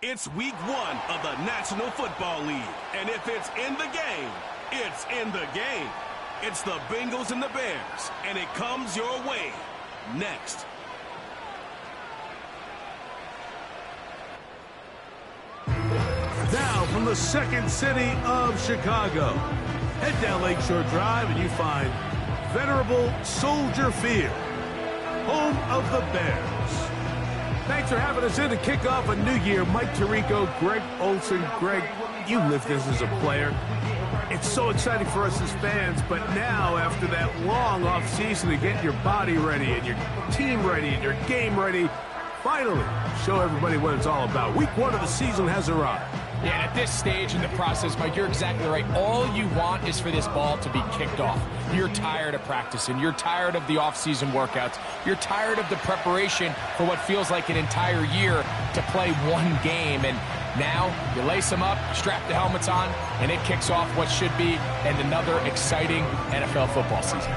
It's week 1 of the National Football League. And if it's in the game, it's in the game. It's the Bengals and the Bears, and it comes your way next. Now from the second city of Chicago, head down Lakeshore Drive and you find venerable Soldier Field, home of the Bears. Thanks for having us in to kick off a new year. Mike Tirico, Greg Olson. Greg, you lived this as a player. It's so exciting for us as fans, but now after that long off season to get your body ready and your team ready and your game ready, finally show everybody what it's all about. Week 1 of the season has arrived. Yeah, at this stage in the process, Mike, you're exactly right. All you want is for this ball to be kicked off. You're tired of practicing. You're tired of the off-season workouts. You're tired of the preparation for what feels like an entire year to play one game. And now you lace them up, strap the helmets on, and it kicks off what should be another exciting NFL football season.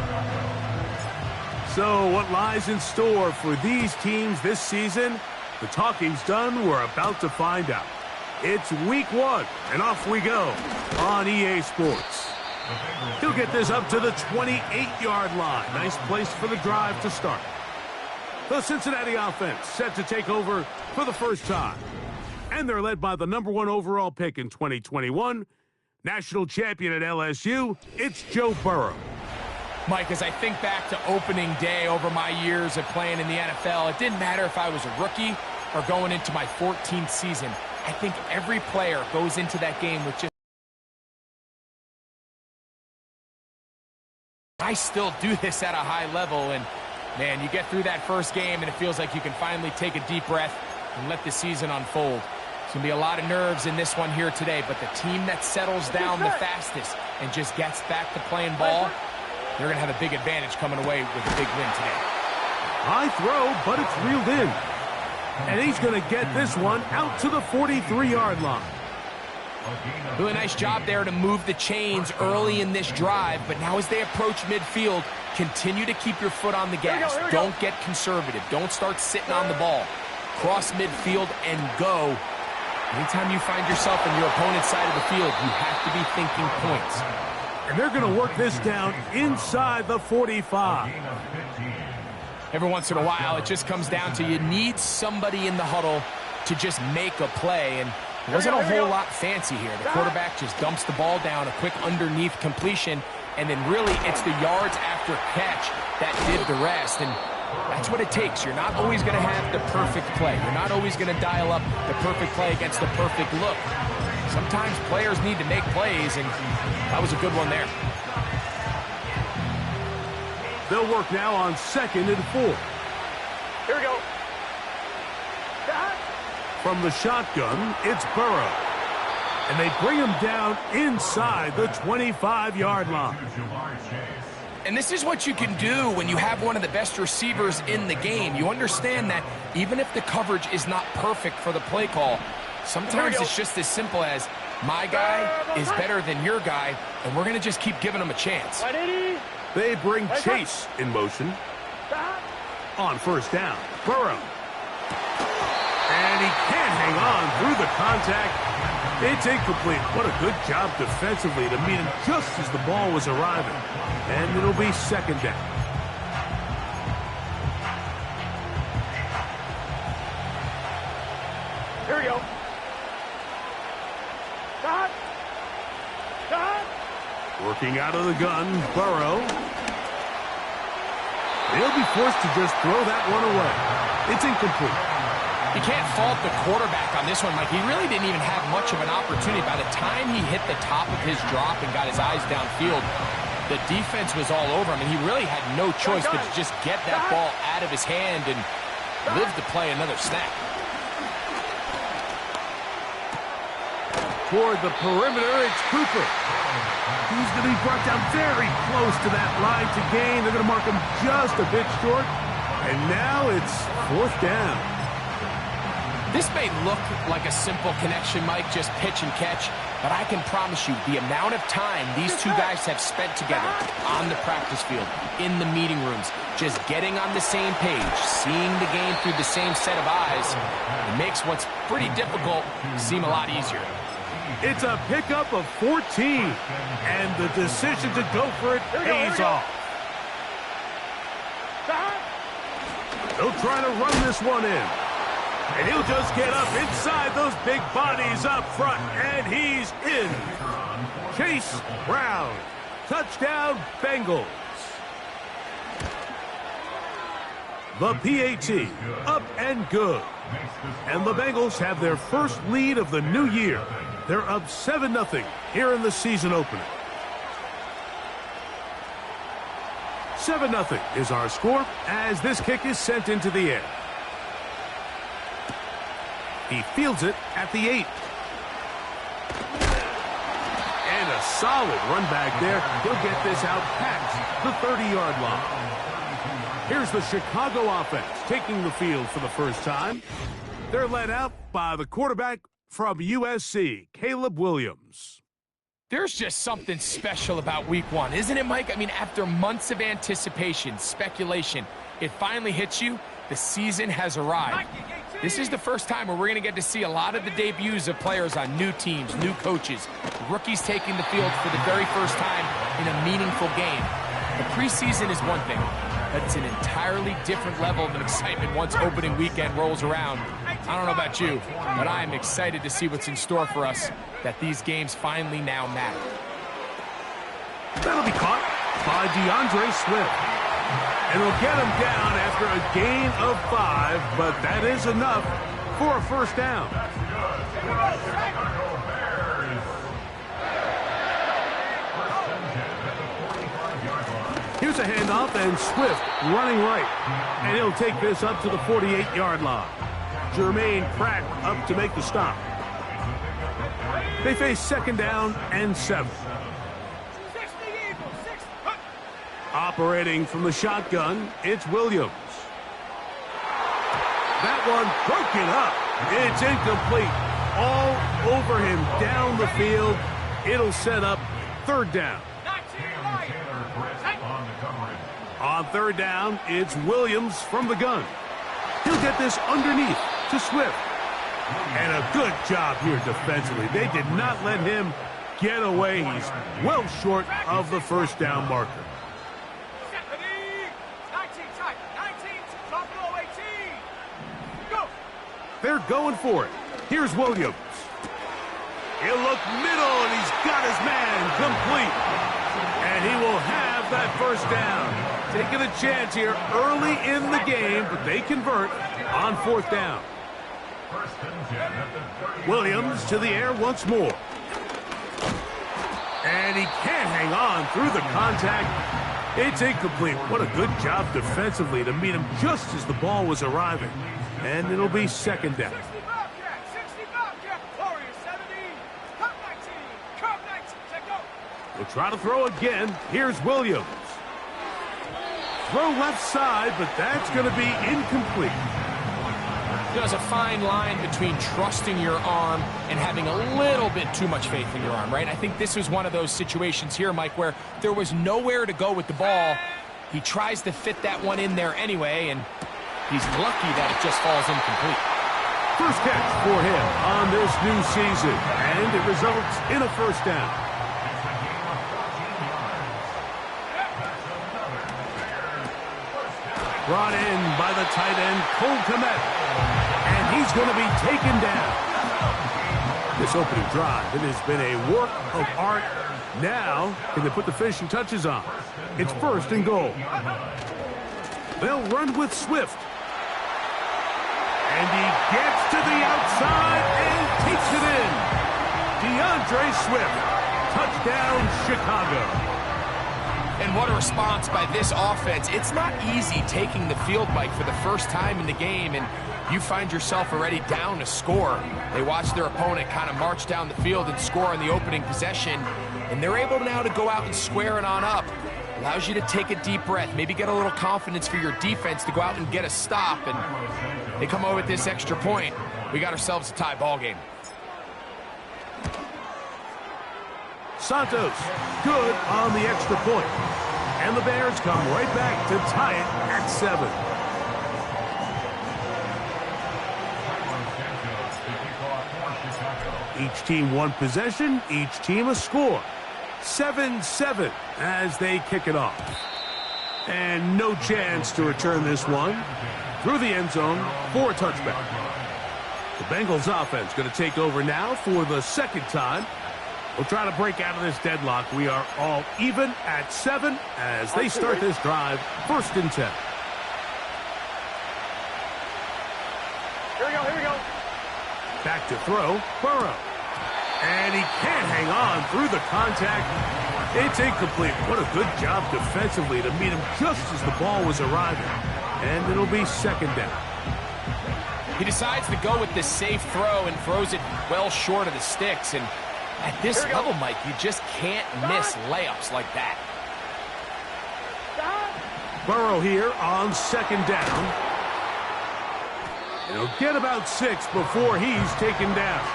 So what lies in store for these teams this season? The talking's done. We're about to find out. It's week 1, and off we go on EA Sports. He'll get this up to the 28-yard line. Nice place for the drive to start. The Cincinnati offense set to take over for the first time. And they're led by the #1 overall pick in 2021, national champion at LSU, it's Joe Burrow. Mike, as I think back to opening day over my years of playing in the NFL, it didn't matter if I was a rookie or going into my 14th season. I think every player goes into that game with just... I still do this at a high level, and, man, you get through that first game, and it feels like you can finally take a deep breath and let the season unfold. There's going to be a lot of nerves in this one here today, but the team that settles down the fastest and just gets back to playing ball, they're going to have a big advantage coming away with a big win today. High throw, but it's reeled in. And he's going to get this one out to the 43-yard line. Really nice job there to move the chains early in this drive, but now as they approach midfield, continue to keep your foot on the gas. Don't get conservative. Don't start sitting on the ball. Cross midfield and go. Anytime you find yourself on your opponent's side of the field, you have to be thinking points. And they're going to work this down inside the 45. Every once in a while, it just comes down to you need somebody in the huddle to just make a play, and it wasn't a whole lot fancy here. The quarterback just dumps the ball down, a quick underneath completion, and then really it's the yards after catch that did the rest, and that's what it takes. You're not always going to have the perfect play. You're not always going to dial up the perfect play against the perfect look. Sometimes players need to make plays, and that was a good one there. They'll work now on 2nd and 4. Here we go. From the shotgun, it's Burrow. And they bring him down inside the 25-yard line. And this is what you can do when you have one of the best receivers in the game. You understand that even if the coverage is not perfect for the play call, sometimes it's just as simple as my guy is better than your guy, and we're going to just keep giving him a chance. They bring Chase in motion. On first down, Burrow. And he can't hang on through the contact. It's incomplete. What a good job defensively to meet him just as the ball was arriving. And it'll be 2nd down. Here we go. Working out of the gun, Burrow. They'll be forced to just throw that one away. It's incomplete. You can't fault the quarterback on this one, Mike. He really didn't even have much of an opportunity. By the time he hit the top of his drop and got his eyes downfield, the defense was all over him, and he really had no choice but to just get that ball out of his hand and live to play another snap. Toward the perimeter, it's Cooper. He's going to be brought down very close to that line to gain. They're going to mark him just a bit short. And now it's 4th down. This may look like a simple connection, Mike, just pitch and catch, but I can promise you the amount of time these two guys have spent together on the practice field, in the meeting rooms, just getting on the same page, seeing the game through the same set of eyes, it makes what's pretty difficult seem a lot easier. It's a pickup of 14, and the decision to go for it pays off. They'll try to run this one in. And he'll just get up inside those big bodies up front, and he's in. Chase Brown. Touchdown, Bengals. The PAT, up and good. And the Bengals have their first lead of the new year. They're up 7-0 here in the season opener. 7-0 is our score as this kick is sent into the air. He fields it at the 8. And a solid run back there. He'll get this out past the 30-yard line. Here's the Chicago offense taking the field for the first time. They're led out by the quarterback from USC, Caleb Williams. There's just something special about week one, isn't it, Mike? I mean, after months of anticipation, speculation, it finally hits you. The season has arrived. This is the first time where we're going to get to see a lot of the debuts of players on new teams, new coaches, rookies taking the field for the very first time in a meaningful game. The preseason is one thing, but it's an entirely different level of excitement once opening weekend rolls around. I don't know about you, but I'm excited to see what's in store for us, that these games finally now matter. That'll be caught by DeAndre Swift. And we'll get him down after a gain of 5, but that is enough for a first down. Here's a handoff, and Swift running right. And he'll take this up to the 48-yard line. Jermaine Pratt up to make the stop. They face second down and 7. Operating from the shotgun, it's Williams. That one broken up. It's incomplete. All over him down the field. It'll set up third down. On third down, it's Williams from the gun. He'll get this underneath to Swift. And a good job here defensively. They did not let him get away. He's well short of the first down marker. They're going for it. Here's Williams. He'll look middle, and he's got his man complete. And he will have that first down. Taking a chance here early in the game, but they convert on fourth down. Williams to the air once more. And he can't hang on through the contact. It's incomplete. What a good job defensively to meet him just as the ball was arriving. And it'll be second down. We'll try to throw again. Here's Williams. Throw left side, but that's going to be incomplete. There's a fine line between trusting your arm and having a little bit too much faith in your arm, right? I think this was one of those situations here, Mike, where there was nowhere to go with the ball. He tries to fit that one in there anyway, and he's lucky that it just falls incomplete. First catch for him on this new season, and it results in a first down. Brought in by the tight end, Cole Kmet, and he's going to be taken down. This opening drive, it has been a work of art. Now, can they put the finishing touches on? It's first and goal. They'll run with Swift. And he gets to the outside and takes it in. DeAndre Swift. Touchdown, Chicago. And what a response by this offense. It's not easy taking the field, Mike, for the first time in the game, and you find yourself already down a score. They watch their opponent kind of march down the field and score in the opening possession, and they're able now to go out and square it on up. Allows you to take a deep breath, maybe get a little confidence for your defense to go out and get a stop, and they come over with this extra point. We got ourselves a tie ball game. Santos, good on the extra point. And the Bears come right back to tie it at 7. Each team one possession, each team a score. 7-7 as they kick it off. And no chance to return this one through the end zone for a touchback. The Bengals offense going to take over now for the second time. We'll try to break out of this deadlock. We are all even at 7 as they start this drive, 1st and 10. Here we go, here we go. Back to throw, Burrow. And he can't hang on through the contact. It's incomplete. What a good job defensively to meet him just as the ball was arriving. And it'll be 2nd down. He decides to go with the safe throw and throws it well short of the sticks. And at this level, Mike, you just can't miss layups like that. Burrow here on 2nd down. He'll get about 6 before he's taken down.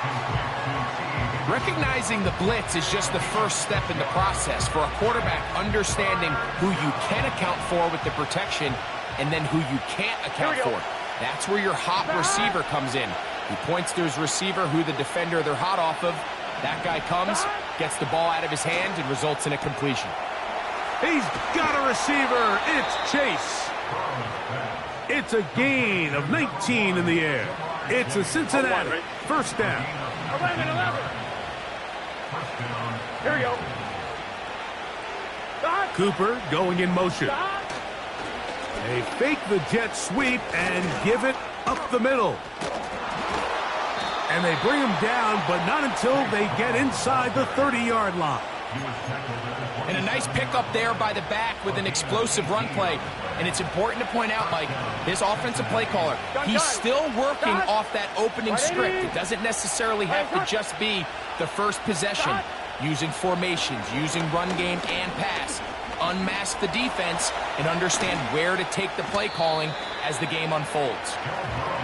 Recognizing the blitz is just the first step in the process for a quarterback, understanding who you can account for with the protection and then who you can't account for. That's where your hot receiver comes in. He points to his receiver, who the defender they're hot off of. That guy comes, gets the ball out of his hand, and results in a completion. He's got a receiver. It's Chase. It's a gain of 19 in the air. It's a Cincinnati 1st down. 11. Here we go. Cooper going in motion. They fake the jet sweep and give it up the middle. And they bring him down, but not until they get inside the 30-yard line. And a nice pickup there by the back with an explosive run play. And it's important to point out, Mike, this offensive play caller, he's still working off that opening script. It doesn't necessarily have to just be the first possession. Using formations, using run game and pass. Unmask the defense and understand where to take the play calling as the game unfolds.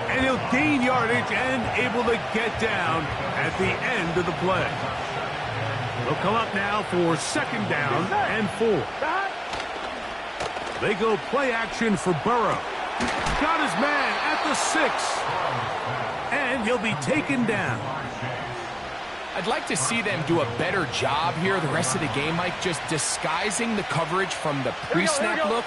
And he'll gain yardage and able to get down at the end of the play. They'll come up now for 2nd down and 4. They go play action for Burrow. Got his man at the 6. And he'll be taken down. I'd like to see them do a better job here the rest of the game, Mike, just disguising the coverage from the pre-snap look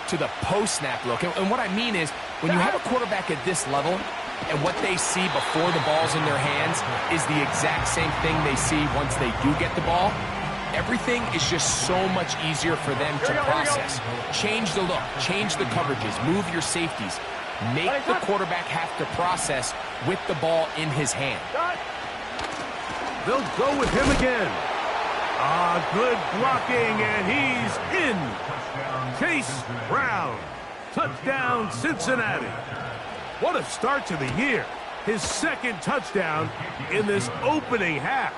to the post-snap look. And what I mean is, when you have a quarterback at this level, and what they see before the ball's in their hands is the exact same thing they see once they do get the ball, everything is just so much easier for them to process. Change the look, change the coverages, move your safeties. Make the quarterback have to process with the ball in his hand. They'll go with him again. Good blocking, and he's in. Chase Brown. Touchdown, Cincinnati. What a start to the year. His 2nd touchdown in this opening half.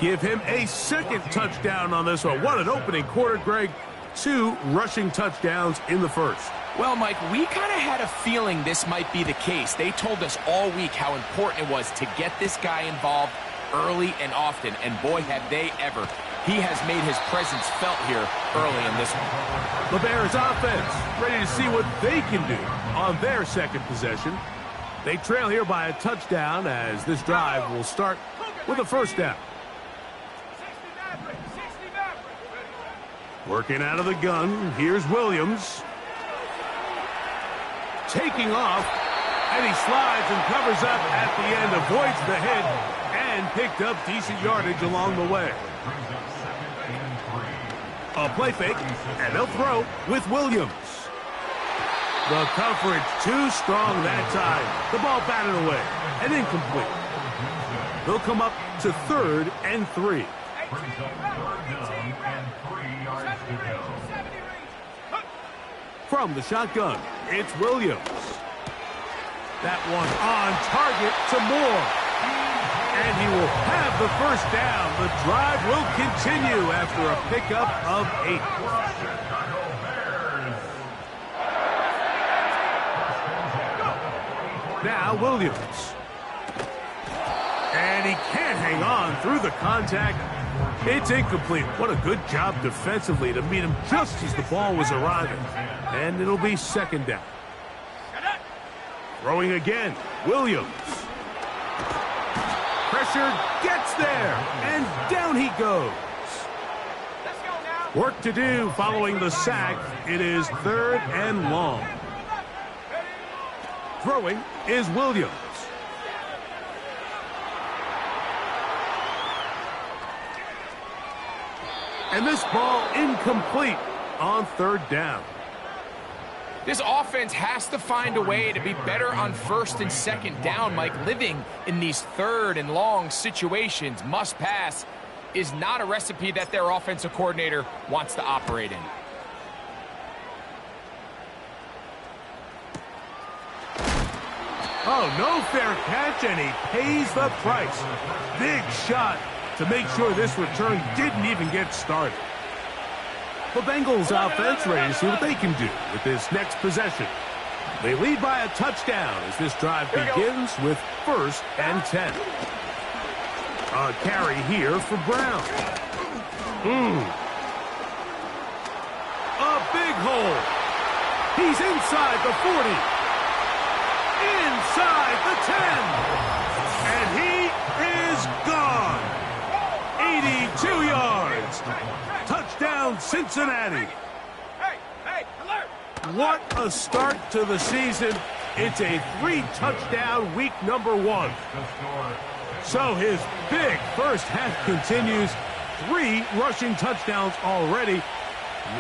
Give him a 2nd touchdown on this one. What an opening quarter, Greg. 2 rushing touchdowns in the 1st. Well, Mike, we kind of had a feeling this might be the case. They told us all week how important it was to get this guy involved early and often, and boy, have they ever. He has made his presence felt here early in this one. The Bears offense ready to see what they can do on their 2nd possession. They trail here by a touchdown as this drive will start with a 1st down. Working out of the gun, here's Williams. Taking off, and he slides and covers up at the end, avoids the hit, and picked up decent yardage along the way. A play fake, and they'll throw with Williams. The coverage too strong that time. The ball batted away and incomplete. They'll come up to 3rd and 3. From the shotgun, it's Williams. That one on target to Moore. And he will have the 1st down. The drive will continue after a pickup of 8. Now Williams. And he can't hang on through the contact. It's incomplete. What a good job defensively to meet him just as the ball was arriving. And it'll be second down. Throwing again, Williams. Pressure gets there, and down he goes. Work to do following the sack. It is 3rd and long. Throwing is Williams. And this ball incomplete on 3rd down. This offense has to find a way to be better on 1st and 2nd down, Mike. Living in these 3rd and long situations, must pass, is not a recipe that their offensive coordinator wants to operate in. Oh, no fair catch, and he pays the price. Big shot to make sure this return didn't even get started. The Bengals offense ready to see what they can do with this next possession. They lead by a touchdown as this drive begins with 1st and 10. A carry here for Brown. A big hole. He's inside the 40. Inside the 10. And he is gone. 82 yards. Touchdown, Cincinnati. What a start to the season. It's a 3-touchdown week number 1. So his big first half continues. 3 rushing touchdowns already.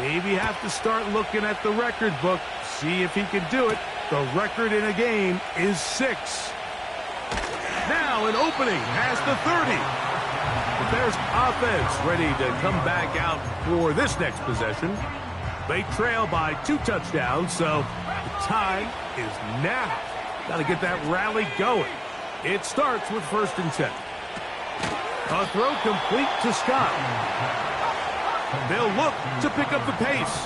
Maybe have to start looking at the record book, see if he can do it. The record in a game is 6. Now an opening past the 30. The Bears offense ready to come back out for this next possession. They trail by 2 touchdowns, so the time is now. Got to get that rally going. It starts with 1st and 10. A throw complete to Scott. They'll look to pick up the pace.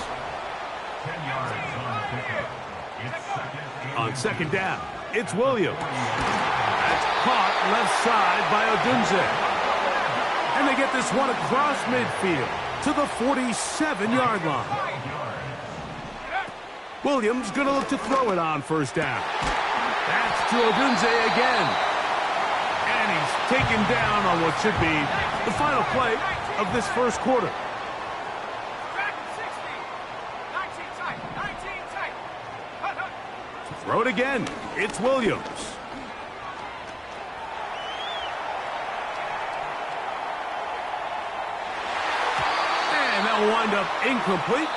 On 2nd down, it's Williams. That's caught left side by Odunze. And they get this one across midfield to the 47-yard line. Williams going to look to throw it on 1st down. That's to Odunze again. And he's taken down on what should be the final play of this 1st quarter. Throw it again. It's Williams. And that'll wind up incomplete.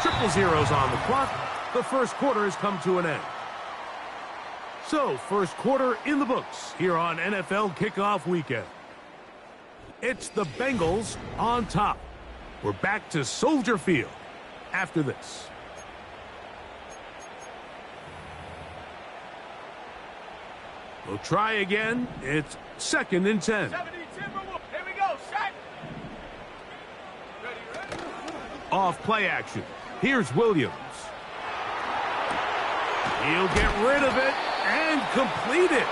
0-0 on the clock. The 1st quarter has come to an end. So, 1st quarter in the books here on NFL Kickoff Weekend. It's the Bengals on top. We're back to Soldier Field after this. We'll try again. It's 2nd and 10. Here we go. Shot. Off play action. Here's Williams. He'll get rid of it and complete it.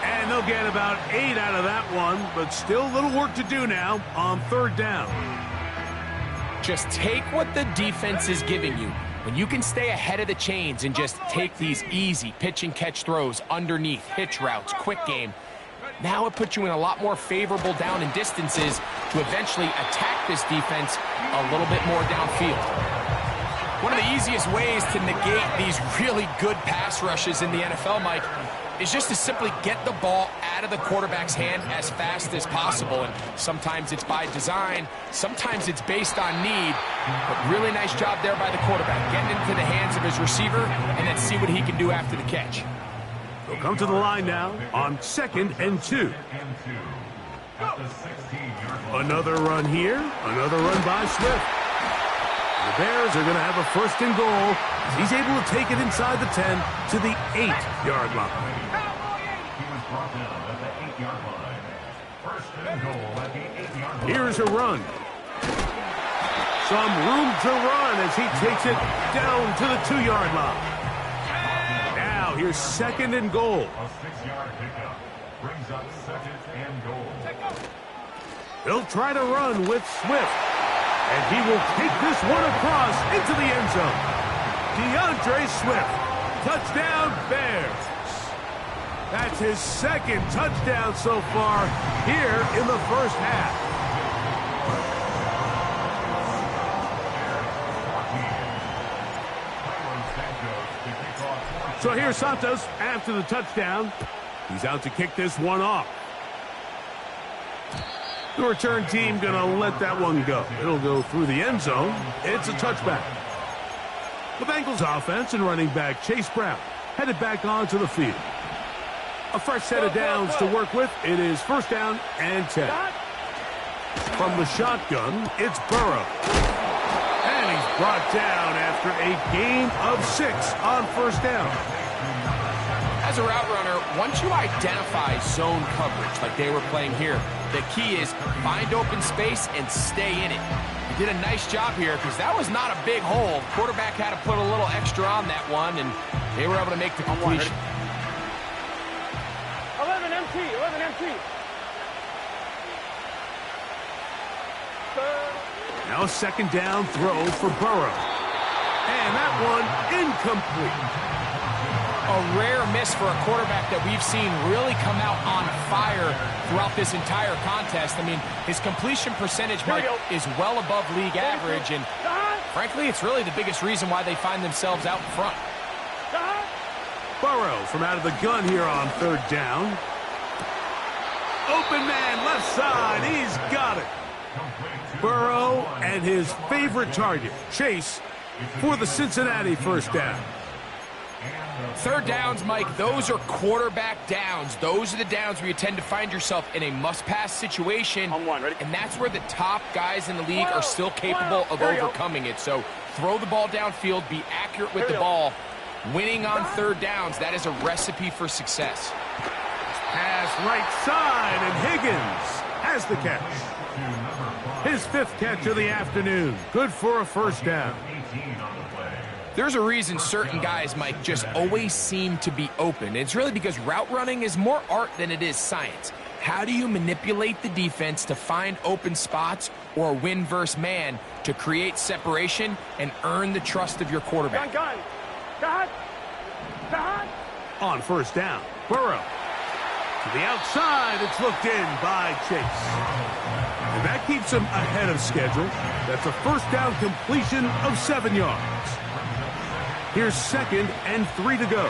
And they'll get about 8 out of that one, but still a little work to do now on 3rd down. Just take what the defense is giving you. When you can stay ahead of the chains and just take these easy pitch and catch throws underneath, hitch routes, quick game, now it puts you in a lot more favorable down and distances to eventually attack this defense a little bit more downfield. One of the easiest ways to negate these really good pass rushes in the NFL, Mike, is just to simply get the ball out of the quarterback's hand as fast as possible. And sometimes it's by design, sometimes it's based on need. But really nice job there by the quarterback, getting into the hands of his receiver, and then see what he can do after the catch. They'll come to the line now on 2nd and 2. Another run here, another run by Swift. The Bears are going to have a 1st and goal. He's able to take it inside the 10 to the 8-yard line. Here's a run. Some room to run as he takes it down to the 2-yard line. Now Now here's 2nd and goal. A 6-yard pickup brings up 2nd and goal. He'll try to run with Swift. And he will take this one across into the end zone. DeAndre Swift. Touchdown, Bears. That's his 2nd touchdown so far here in the first half. So here's Santos after the touchdown. He's out to kick this one off. The return team going to let that one go. It'll go through the end zone. It's a touchback. The Bengals offense and running back Chase Brown headed back onto the field. A fresh set of downs to work with. It is 1st down and 10. From the shotgun, it's Burrow. And he's brought down after a gain of 6 on 1st down. As a route runner, once you identify zone coverage like they were playing here, the key is find open space and stay in it. He did a nice job here because that was not a big hole. Quarterback had to put a little extra on that one, and they were able to make the completion. 11 MT, 11 MT. Now a 2nd down throw for Burrow. And that one incomplete. A rare miss for a quarterback that we've seen really come out on fire throughout this entire contest. I mean, his completion percentage, Mike, is well above league average, and frankly, it's really the biggest reason why they find themselves out in front. Burrow from out of the gun here on 3rd down. Open man, left side, he's got it. Burrow and his favorite target, Chase, for the Cincinnati 1st down. 3rd downs, Mike, those are quarterback downs. Those are the downs where you tend to find yourself in a must-pass situation, and that's where the top guys in the league are still capable of overcoming it. So throw the ball downfield, be accurate with the ball. Winning on 3rd downs, that is a recipe for success. Pass right side, and Higgins has the catch. His 5th catch of the afternoon. Good for a 1st down. There's a reason certain guys, Mike, just always seem to be open. It's really because route running is more art than it is science. How do you manipulate the defense to find open spots or win versus man to create separation and earn the trust of your quarterback? Gun. On 1st down, Burrow. To the outside, it's looked in by Chase. And that keeps him ahead of schedule. That's a 1st down completion of 7 yards. Here's 2nd and 3 to go.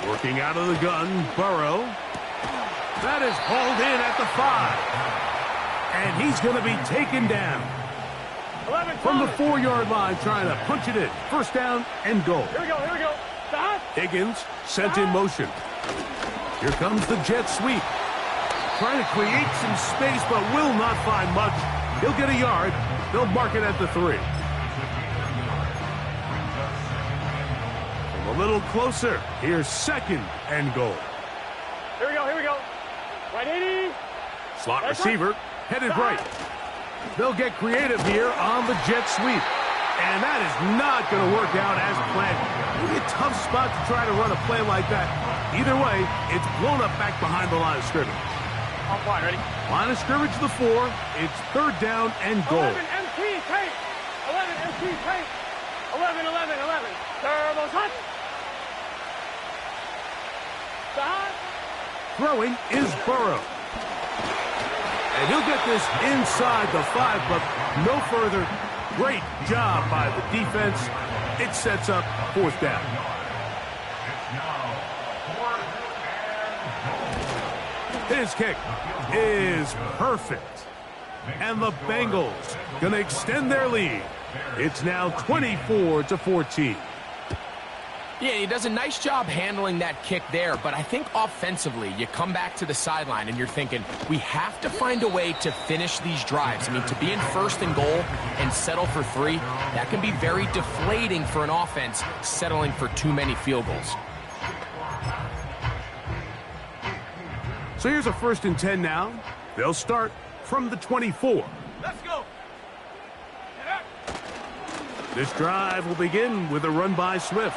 Working out of the gun, Burrow. That is hauled in at the 5. And he's going to be taken down. From the 4-yard line, trying to punch it in. 1st down and goal. Here we go. Higgins sent in motion. Here comes the jet sweep. Trying to create some space, but will not find much. He'll get a yard. They'll mark it at the 3. From a little closer, here's 2nd and goal. Here we go. Right 80. Slot receiver, headed right. They'll get creative here on the jet sweep. And that is not going to work out as planned. Maybe a tough spot to try to run a play like that. Either way, it's blown up back behind the line of scrimmage. On fine, ready? Line of scrimmage to the 4. It's 3rd down and goal. 11 MT tape. 11 MT tape. 11. Turbo's hot. Throwing is Burrow. And he'll get this inside the 5, but no further. Great job by the defense. It sets up 4th down. His kick is perfect. And the Bengals going to extend their lead. It's now 24-14. Yeah, he does a nice job handling that kick there, but I think offensively, you come back to the sideline and you're thinking, we have to find a way to finish these drives. I mean, to be in 1st and goal and settle for 3, that can be very deflating for an offense settling for too many field goals. So here's a 1st and 10 now. They'll start from the 24. Let's go. This drive will begin with a run by Swift.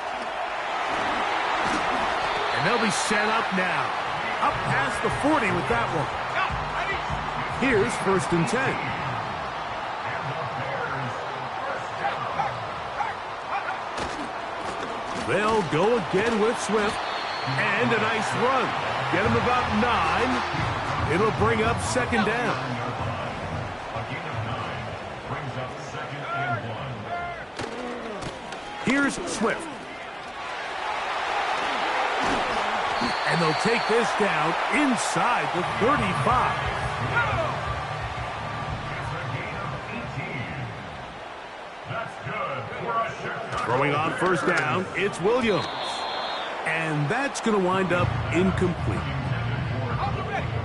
And they'll be set up now. Up past the 40 with that one. Here's 1st and 10. They'll go again with Swift. And a nice run. Get him about 9. It'll bring up 2nd down. Here's Swift. And they'll take this down inside the 35. Throwing on 1st down, it's Williams. And that's going to wind up incomplete.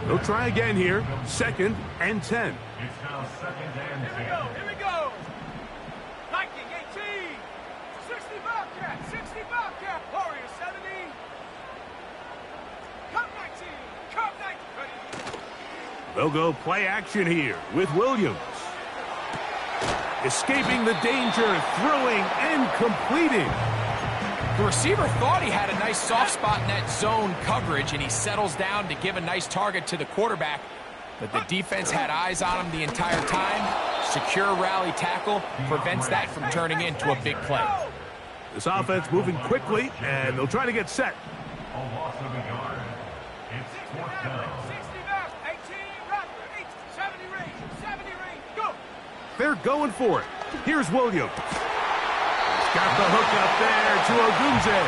They'll try again here. 2nd and 10. It's now 2nd and 10. Here we go. Viking 18. 60 Bobcat. 60 Bobcat. Warrior 70. Cup 19. Cup 19. They'll go play action here with Williams. Escaping the danger, throwing and completing. The receiver thought he had a nice soft spot in that zone coverage, and he settles down to give a nice target to the quarterback. But the defense had eyes on him the entire time. Secure rally tackle prevents that from turning into a big play. This offense moving quickly, and they'll try to get set. A loss of a yard. It's 4th down. 60 back. 18. Roger. 70 range. 70 range. Go. They're going for it. Here's Williams. Got the hook up there to Ogunze.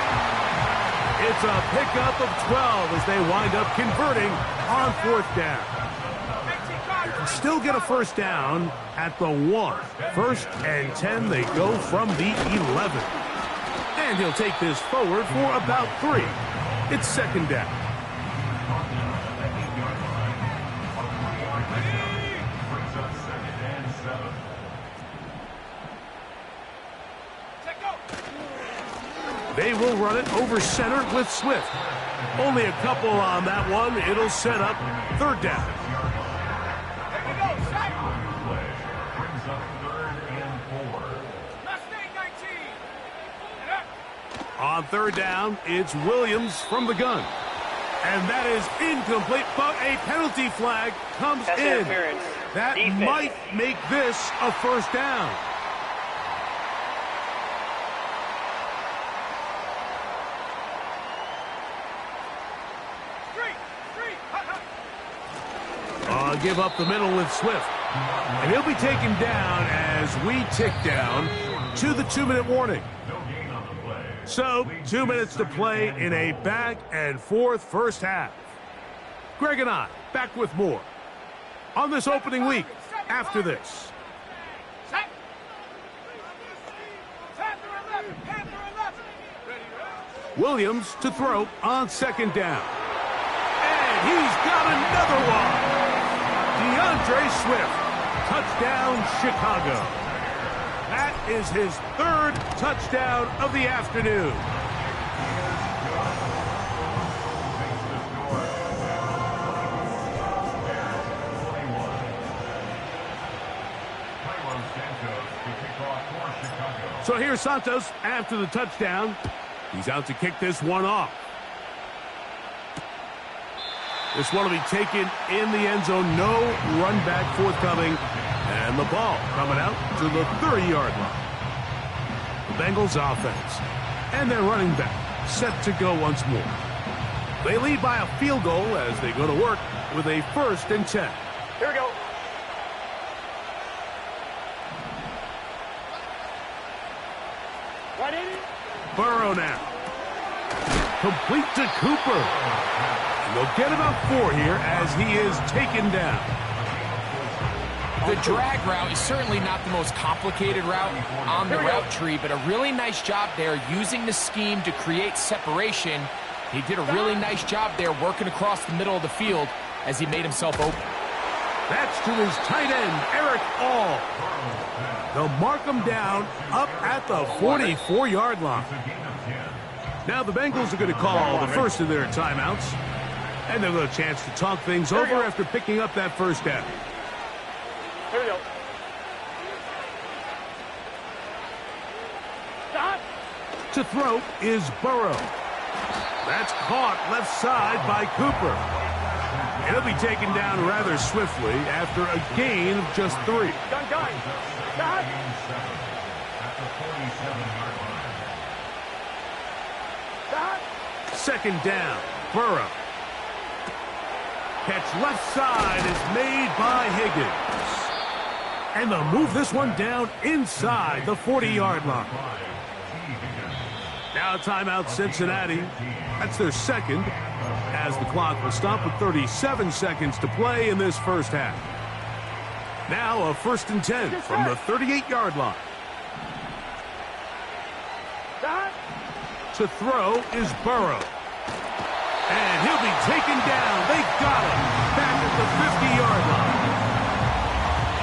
It's a pickup of 12 as they wind up converting on 4th down. They can still get a 1st down at the 1. 1st and 10, they go from the 11. And he'll take this forward for about 3. It's 2nd down. Brings up 2nd and 7. They will run it over center with Swift. Only a couple on that one. It'll set up 3rd down. Brings up 3rd and 4. On 3rd down, it's Williams from the gun. And that is incomplete, but a penalty flag comes in. That might make this a 1st down. Give up the middle with Swift. And he'll be taken down as we tick down to the 2-minute warning. So, 2 minutes to play in a back-and-forth first half. Greg and I back with more on this opening week after this. Williams to throw on 2nd down. And he's got another one. DeAndre Swift, touchdown Chicago. That is his 3rd touchdown of the afternoon. So here's Santos after the touchdown. He's out to kick this one off. This one will be taken in the end zone. No run back forthcoming. And the ball coming out to the 30-yard line. The Bengals offense. And their running back set to go once more. They lead by a field goal as they go to work with a 1st and 10. Here we go. Burrow now. Complete to Cooper. And they'll get about 4 here as he is taken down. The drag route is certainly not the most complicated route on the route tree, but a really nice job there using the scheme to create separation. He did a really nice job there working across the middle of the field as he made himself open. That's to his tight end, Eric All. They'll mark him down up at the 44-yard line. Now the Bengals are going to call the first of their timeouts. And they'll get a chance to talk things over after picking up that 1st down. Here we go. To throw is Burrow. That's caught left side by Cooper. He'll be taken down rather swiftly after a gain of just 3. Gun. Got it. At the 47-yard line. Got it. Second down, Burrow. Catch left side is made by Higgins. And they'll move this one down inside the 40-yard line. Now timeout Cincinnati. That's their second, as the clock will stop with 37 seconds to play in this first half. Now a 1st and 10 from the 38-yard line. Got it. To throw is Burrow. And he'll be taken down. They got him back at the 50-yard line.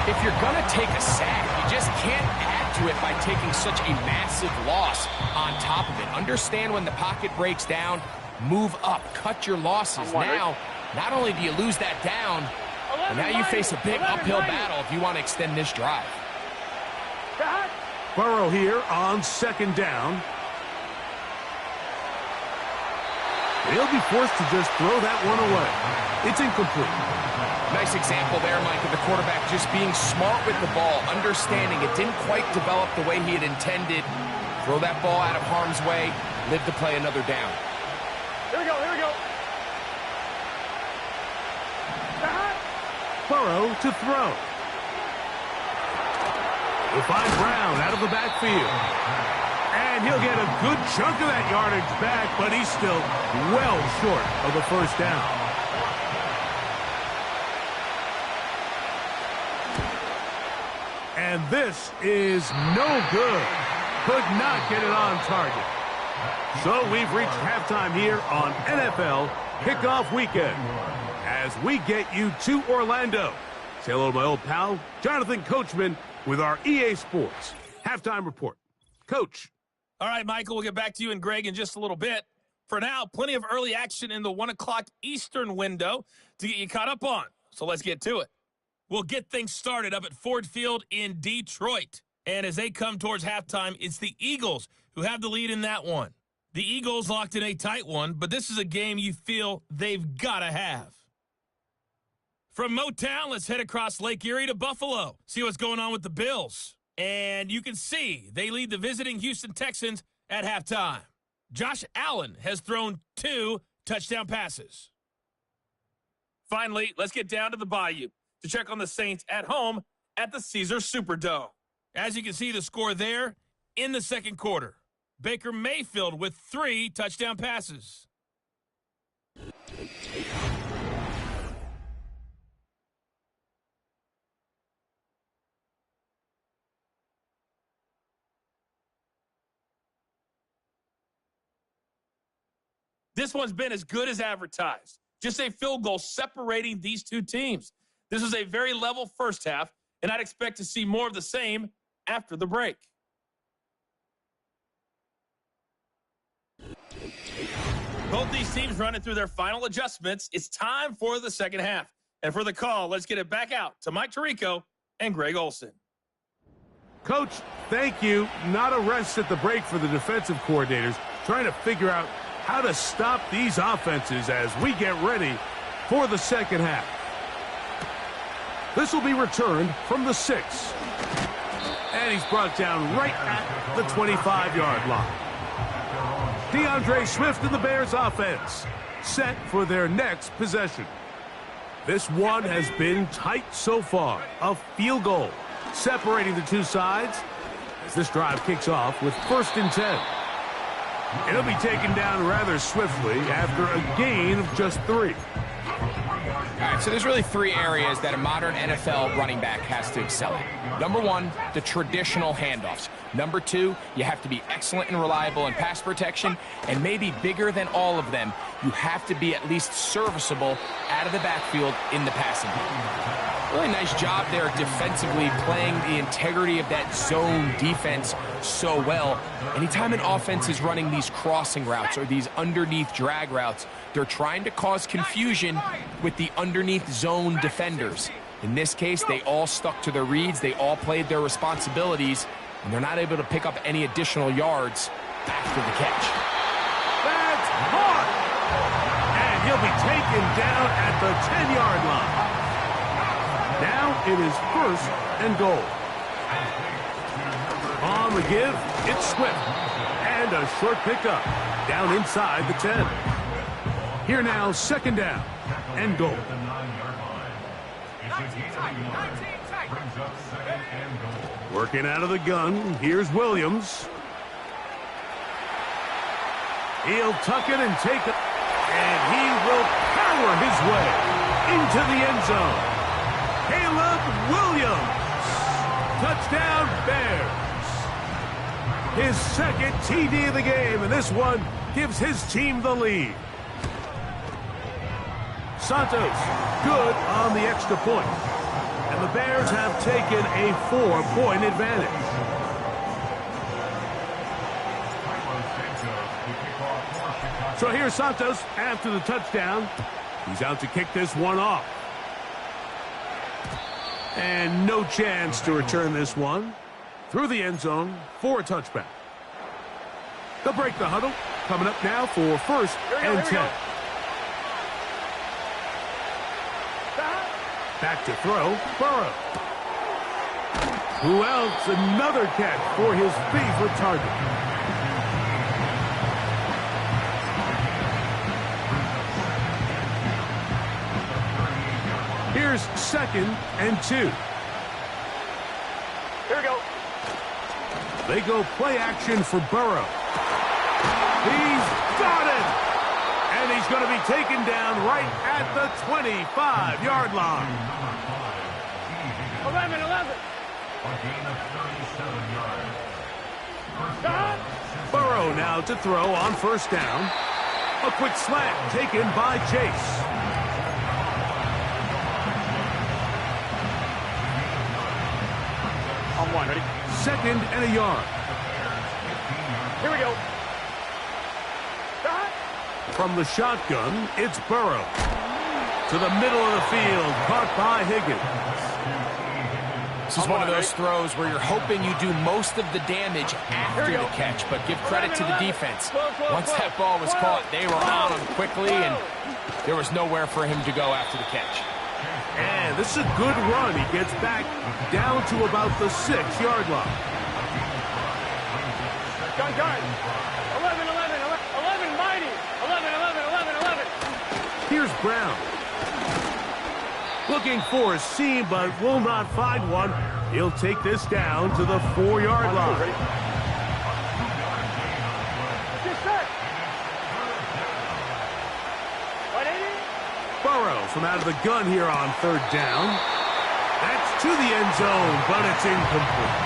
If you're going to take a sack, you just can't add to it by taking such a massive loss on top of it. Understand when the pocket breaks down, move up, cut your losses. Now, not only do you lose that down, but now you face a big uphill battle if you want to extend this drive. Got it. Burrow here on 2nd down. He'll be forced to just throw that one away. It's incomplete. Nice example there, Mike, of the quarterback just being smart with the ball, understanding it didn't quite develop the way he had intended. Throw that ball out of harm's way, live to play another down. Here we go. Got it. Burrow to throw. He'll find Brown out of the backfield. And he'll get a good chunk of that yardage back, but he's still well short of the first down. And this is no good. Could not get it on target. So we've reached halftime here on NFL Kickoff Weekend as we get you to Orlando. Say hello to my old pal, Jonathan Coachman, with our EA Sports Halftime Report. Coach. All right, Michael, we'll get back to you and Greg in just a little bit. For now, plenty of early action in the 1 o'clock Eastern window to get you caught up on. So let's get to it. We'll get things started up at Ford Field in Detroit. And as they come towards halftime, it's the Eagles who have the lead in that one. The Eagles locked in a tight one, but this is a game you feel they've got to have. From Motown, let's head across Lake Erie to Buffalo. See what's going on with the Bills. And you can see they lead the visiting Houston Texans at halftime. Josh Allen has thrown 2 touchdown passes. Finally, let's get down to the Bayou to check on the Saints at home at the Caesars Superdome. As you can see the score there in the second quarter. Baker Mayfield with 3 touchdown passes. This one's been as good as advertised. Just a field goal separating these two teams. This was a very level first half, and I'd expect to see more of the same after the break. Both these teams running through their final adjustments. It's time for the second half. And for the call, let's get it back out to Mike Tirico and Greg Olson. Coach, thank you. Not a rest at the break for the defensive coordinators, trying to figure out how to stop these offenses as we get ready for the second half. This will be returned from the 6. And he's brought down right at the 25-yard line. DeAndre Swift and the Bears offense set for their next possession. This one has been tight so far. A field goal separating the two sides as this drive kicks off with 1st and 10. It'll be taken down rather swiftly after a gain of just 3. All right, so there's really 3 areas that a modern NFL running back has to excel at. Number 1, the traditional handoffs. Number 2, you have to be excellent and reliable in pass protection. And maybe bigger than all of them, you have to be at least serviceable out of the backfield in the passing game. Really nice job there defensively, playing the integrity of that zone defense so well. Anytime an offense is running these crossing routes or these underneath drag routes, they're trying to cause confusion with the underneath zone defenders. In this case, they all stuck to their reads, they all played their responsibilities, and they're not able to pick up any additional yards after the catch. That's caught. And he'll be taken down at the 10-yard line. Now it is 1st and goal. On the give, it's Swift. And a short pickup down inside the 10. Here now, 2nd down and goal. Working out of the gun, here's Williams. He'll tuck it and take it. And he will power his way into the end zone. Caleb Williams. Touchdown, Bears. His 2nd TD of the game, and this one gives his team the lead. Santos, good on the extra point. And the Bears have taken a 4-point advantage. So here's Santos after the touchdown. He's out to kick this one off. And no chance to return this one. Through the end zone for a touchback. They'll break the huddle. Coming up now for 1st and 10. Back to throw, Burrow. Who else? Another catch for his favorite target. Here's 2nd and 2. Here we go. They go play action for Burrow. He's got it! And he's going to be taken down right at the 25-yard line. 11. A gain of 37 yards. Burrow now to throw on 1st down. A quick slant taken by Chase. On 1, ready? 2nd and a yard. Here we go. From the shotgun, it's Burrow. To the middle of the field, caught by Higgins. This is one of those throws where you're hoping you do most of the damage after the catch, but give credit to the defense. Once that ball was caught, they were on him quickly, and there was nowhere for him to go after the catch. And this is a good run. He gets back down to about the 6-yard line. Gun. 11, mighty. 11. Here's Brown. Looking for a seam, but will not find one. He'll take this down to the 4-yard line. Burrow from out of the gun here on 3rd down. That's to the end zone, but it's incomplete.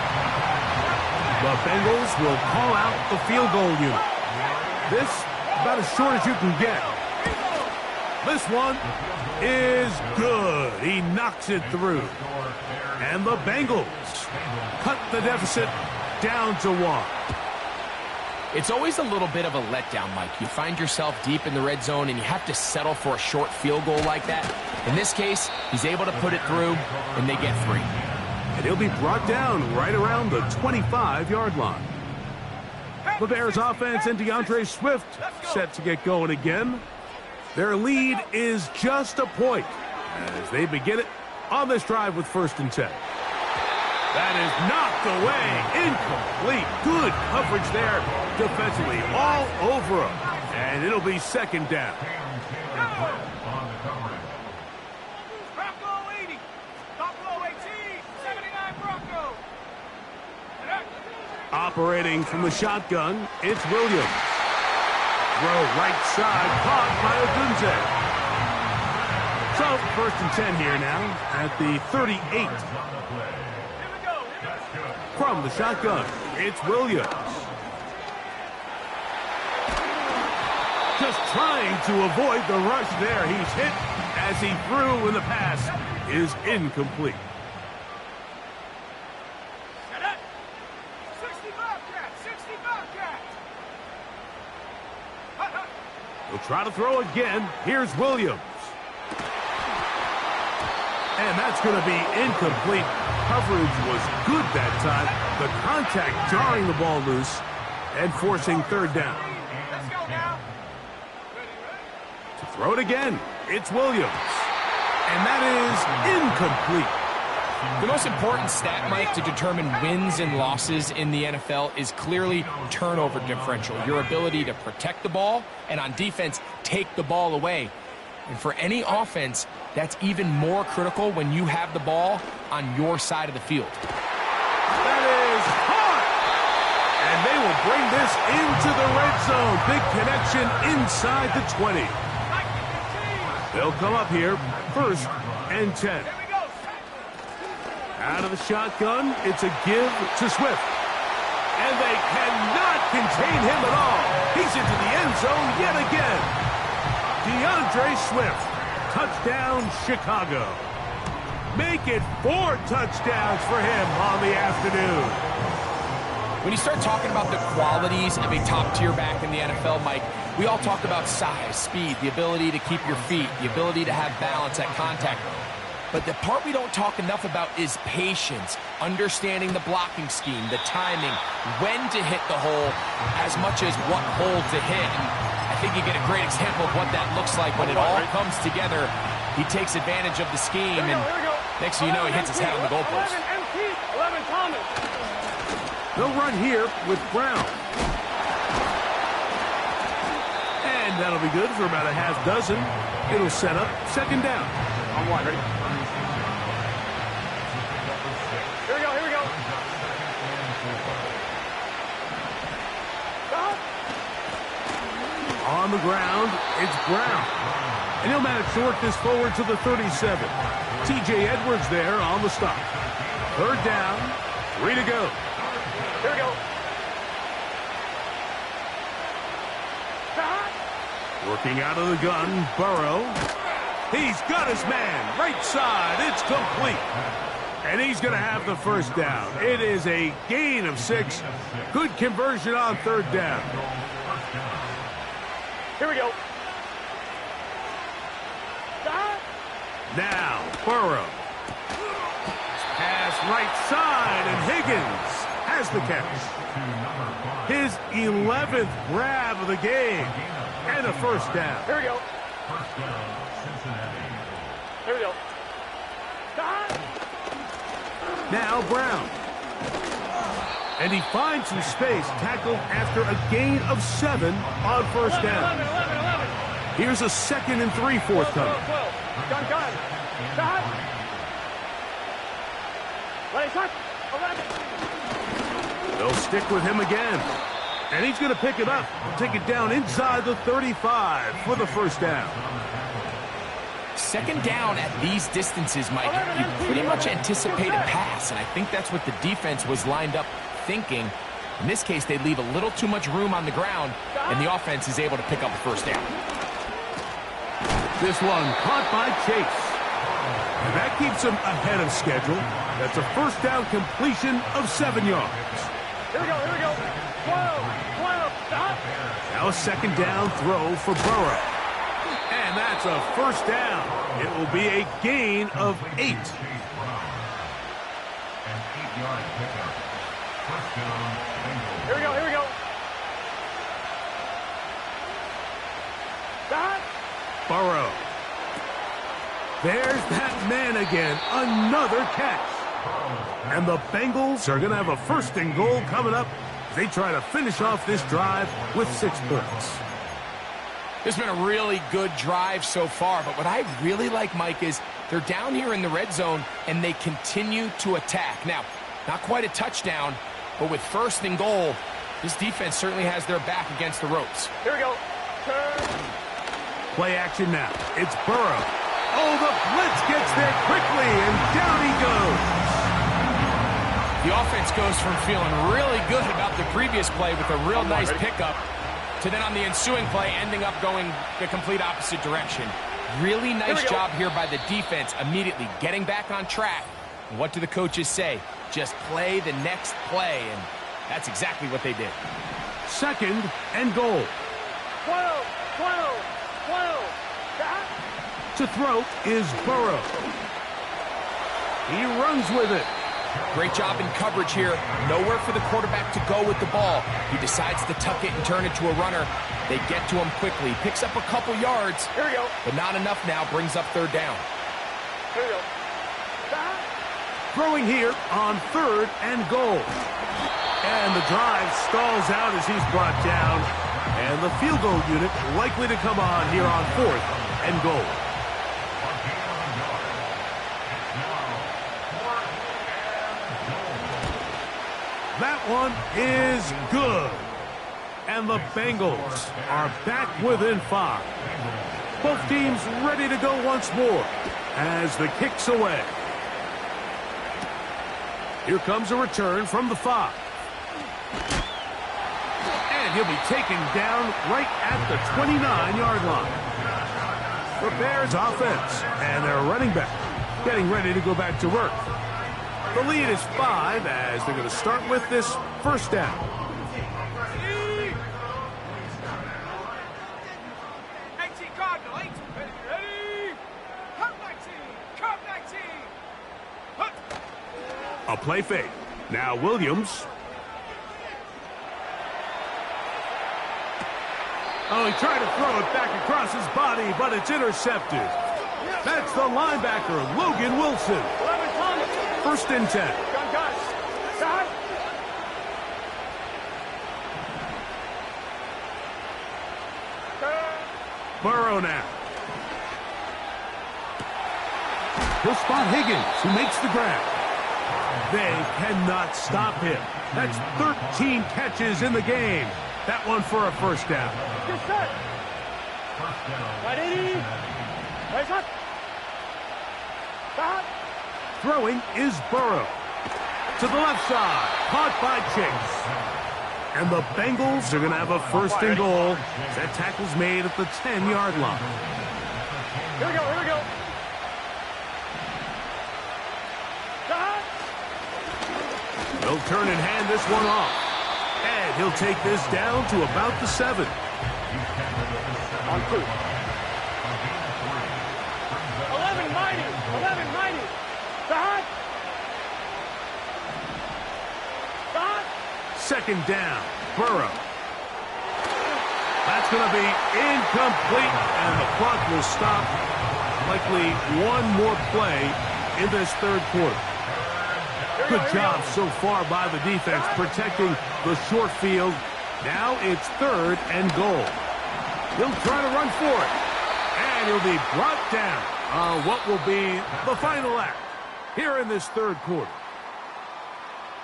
The Bengals will call out the field goal unit. This about as short as you can get. This one is good. He knocks it through. And the Bengals cut the deficit down to 1. It's always a little bit of a letdown, Mike. You find yourself deep in the red zone, and you have to settle for a short field goal like that. In this case, he's able to put it through, and they get 3. And he'll be brought down right around the 25-yard line. The Bears offense and DeAndre Swift set to get going again. Their lead is just a point as they begin it on this drive with 1st and 10. That is knocked away. Incomplete. Good coverage there defensively. All over him. And it'll be 2nd down. Bronco 80. Buffalo 18. 79 Bronco. Operating from the shotgun, it's Williams. Throw right side, caught by Odunze. So, 1st and 10 here now at the 38. From the shotgun, it's Williams. Just trying to avoid the rush there. He's hit as he threw, and the pass is incomplete. 60 Bobcat. He'll try to throw again. Here's Williams. And that's going to be incomplete. Coverage was good that time. The contact jarring the ball loose. And forcing third down. Let's go now. To throw it again, it's Williams. And that is incomplete. The most important stat, Mike, to determine wins and losses in the NFL is clearly turnover differential, your ability to protect the ball and on defense, take the ball away. And for any offense, that's even more critical when you have the ball on your side of the field. That is hot! And they will bring this into the red zone. Big connection inside the 20. They'll come up here, 1st and 10. Out of the shotgun, it's a give to Swift. And they cannot contain him at all. He's into the end zone yet again. DeAndre Swift, touchdown Chicago. Make it 4 touchdowns for him on the afternoon. When you start talking about the qualities of a top-tier back in the NFL, Mike, we all talk about size, speed, the ability to keep your feet, the ability to have balance at contact. But the part we don't talk enough about is patience, understanding the blocking scheme, the timing, when to hit the hole, as much as what hole to hit. And I think you get a great example of what that looks like when it all comes together. He takes advantage of the scheme, and next thing you know, he hits his head on the goalpost. 11 Thomas. They'll run here with Brown. And that'll be good for about a half dozen. It'll set up 2nd down. On 1, ready? Here we go, here we go. On the ground, it's Brown. And he'll manage to work this forward to the 37. T.J. Edwards there on the stop. 3rd down, 3 to go. Here we go. Working out of the gun, Burrow. He's got his man, right side, it's complete. And he's going to have the 1st down. It is a gain of 6. Good conversion on 3rd down. Here we go. Now, Burrow. Pass right side, and Higgins has the catch. His 11th grab of the game, and a 1st down. Here we go. Here we go. Now Brown. And he finds some space, tackled after a gain of 7 on 1st down. 11. Here's a 2nd and 3 forthcoming. 12. Gun. Shot. Ready, shot. 11. They'll stick with him again. And he's going to pick it up, take it down inside the 35 for the 1st down. 2nd down at these distances, Mike, you pretty much anticipate a pass, and I think that's what the defense was lined up thinking. In this case, they leave a little too much room on the ground, and the offense is able to pick up a 1st down. This one caught by Chase. And that keeps him ahead of schedule. That's a 1st down completion of 7 yards. Here we go. 12. Stop. Now a 2nd down throw for Burrow. And that's a 1st down. It will be a gain of 8. An 8-yard pickup. 1st down, Bengals. Here we go. Stop. Burrow. There's that man again. Another catch. And the Bengals are going to have a 1st and goal coming up. They try to finish off this drive with 6 points. This has been a really good drive so far, but what I really like, Mike, is they're down here in the red zone, and they continue to attack. Now, not quite a touchdown, but with 1st and goal, this defense certainly has their back against the ropes. Here we go. Turn. Play action now. It's Burrow. Oh, the blitz gets there quickly, and down he goes. The offense goes from feeling really good about the previous play with a real nice pickup to then on the ensuing play ending up going the complete opposite direction. Really nice job here by the defense immediately getting back on track. And what do the coaches say? Just play the next play, and that's exactly what they did. 2nd and goal. 12. To throw is Burrow. He runs with it. Great job in coverage here. Nowhere for the quarterback to go with the ball. He decides to tuck it and turn it to a runner. They get to him quickly. Picks up a couple yards. Here we go. But not enough now. Brings up third down. Here we go. Throwing here on 3rd and goal. And the drive stalls out as he's brought down. And the field goal unit likely to come on here on 4th and goal. That one is good. And the Bengals are back within 5. Both teams ready to go once more as the kick's away. Here comes a return from the 5. And he'll be taken down right at the 29-yard line. The Bears offense and their running back getting ready to go back to work. The lead is 5 as they're going to start with this first down. 18, Cardinal, 18. Ready? Come 19. Come 19. Hunt. A play fake. Now Williams. Oh, he tried to throw it back across his body, but it's intercepted. That's the linebacker, Logan Wilson. 11, Thomas. 1st and 10. Gun, guys. Gun. Burrow now. He'll spot Higgins, who makes the grab. They cannot stop him. That's 13 catches in the game. That one for a first down. Get set. Right 80. Right shot. Back. Throwing is Burrow. To the left side. Caught by Chase. And the Bengals are going to have a 1st and goal. That tackle's made at the 10-yard line. Here we go. Here we go. Back. They'll turn and hand this one off. And he'll take this down to about the 7. On 2. 11-90. 11-90. Back. Back. 2nd down. Burrow. That's going to be incomplete, and the clock will stop. Likely one more play in this 3rd quarter. Good job so far by the defense protecting the short field. Now it's 3rd and goal. He'll try to run for it. And he'll be brought down on what will be the final act here in this 3rd quarter.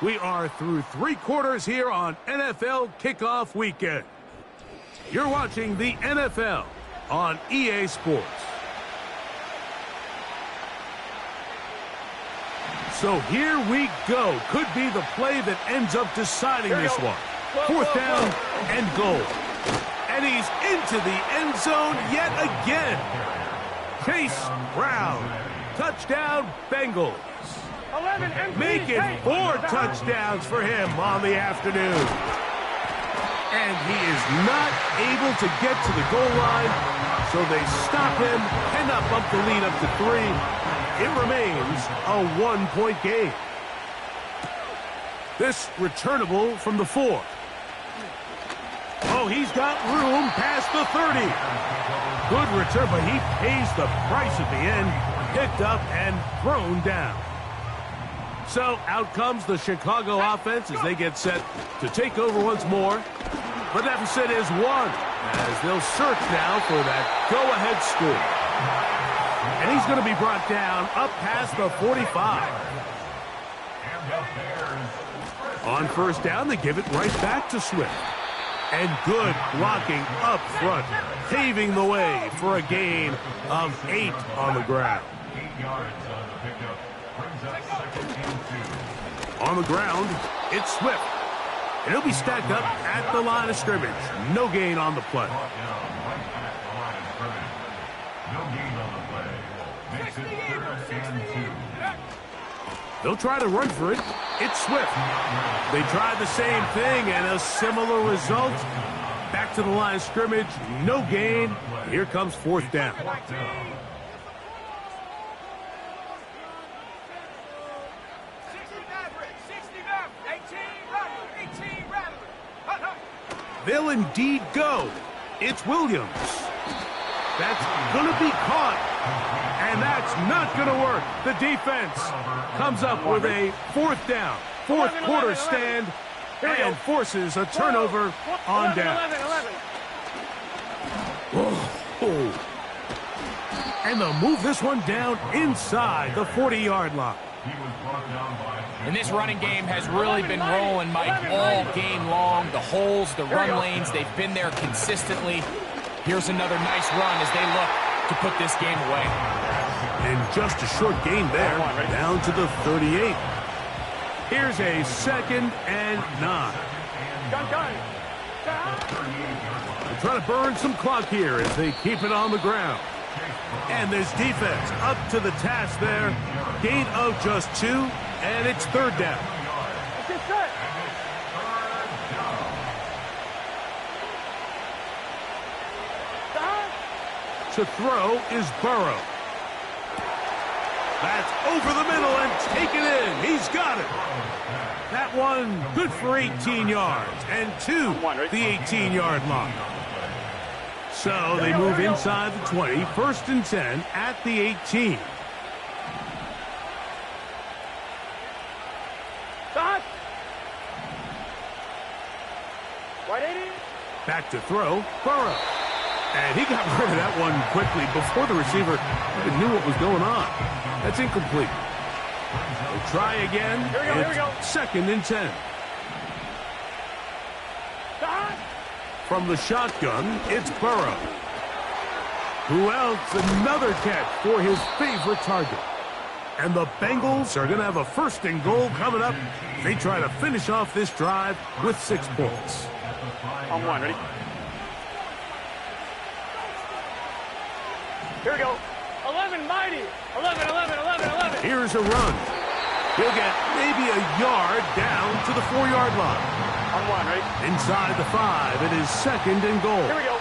We are through 3 quarters here on NFL Kickoff Weekend. You're watching the NFL on EA Sports. So here we go. Could be the play that ends up deciding this one. 4th down and goal. And he's into the end zone yet again. Chase Brown. Touchdown, Bengals. 11 MP. Make it 4 touchdowns for him on the afternoon. And he is not able to get to the goal line, so they stop him, cannot bump the lead up to 3. It remains a 1-point game. This returnable from the 4. Oh, he's got room past the 30. Good return, but he pays the price at the end. Picked up and thrown down. So out comes the Chicago offense as they get set to take over once more. The deficit is 1 as they'll search now for that go-ahead score. And he's going to be brought down up past the 45. On 1st down, they give it right back to Swift. And good blocking up front, paving the way for a gain of 8 on the ground. 8 yards on the pickup. Brings up 2nd and 2. On the ground, it's Swift. And he'll be stacked up at the line of scrimmage. No gain on the play. Brought down right at the line of scrimmage. No gain on the play. Makes it 3rd and 2. They'll try to run for it. It's Swift. They tried the same thing and a similar result. Back to the line of scrimmage. No gain. Here comes 4th down. They'll indeed go. It's Williams. That's going to be caught. And that's not going to work. The defense comes up with a fourth down, fourth quarter stand, and forces a turnover on down. And they'll move this one down inside the 40-yard line. And this running game has really been rolling, Mike, all game long. The holes, the run lanes, they've been there consistently. Here's another nice run as they look to put this game away. And just a short gain there, down to the 38. Here's a 2nd and 9. They're trying to burn some clock here as they keep it on the ground. And this defense up to the task there. Gain of just 2, and it's 3rd down. To throw is Burrow. That's over the middle and taken in. He's got it. That one good for 18 yards and 2 the 18-yard line. So they move inside the 20, 1st and 10 at the 18. Back to throw, Burrow. And he got rid of that one quickly before the receiver even knew what was going on. That's incomplete. They'll try again. Here we go. 2nd and 10. From the shotgun, it's Burrow. Who else? Another catch for his favorite target. And the Bengals are going to have a 1st and goal coming up. They try to finish off this drive with 6 points. On 1, ready? Here we go. 11, mighty. 11, 11, 11, 11. Here's a run. He'll get maybe a yard down to the 4-yard line. On 1, ready? Inside the 5, it is 2nd and goal. Here we go.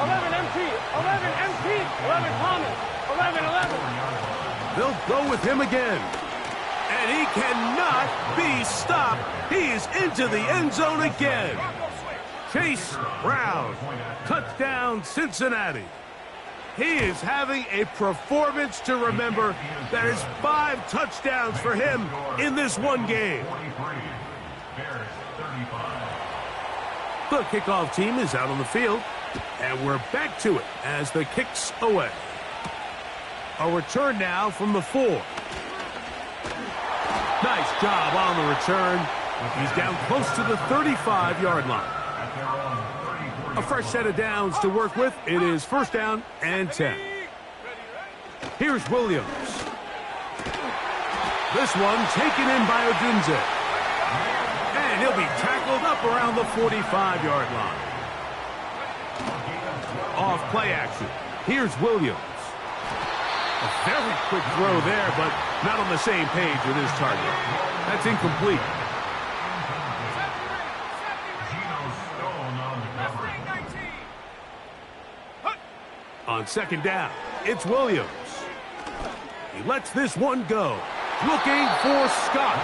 11, MT. 11, MT. 11, Thomas. 11, 11. They'll go with him again. And he cannot be stopped. He's into the end zone again. Chase Brown. Touchdown, Cincinnati. He is having a performance to remember. That is 5 touchdowns for him in this one game. The kickoff team is out on the field, and we're back to it as the kick's away. A return now from the 4. Nice job on the return. He's down close to the 35-yard line. A fresh set of downs to work with. It is 1st down and 10. Here's Williams. This one taken in by Odunze. And he'll be tackled up around the 45-yard line. Off play action. Here's Williams. A very quick throw there, but not on the same page with his target. That's incomplete. On 2nd down, it's Williams. He lets this one go. Looking for Scott.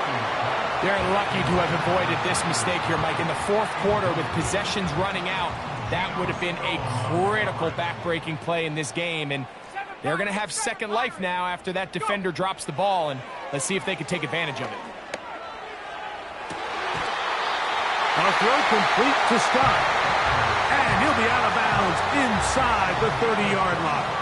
They're lucky to have avoided this mistake here, Mike. In the 4th quarter, with possessions running out, that would have been a critical back-breaking play in this game. And they're going to have second life now after that defender drops the ball. And let's see if they can take advantage of it. A throw complete to Scott. And he'll be out of bounds inside the 30-yard line.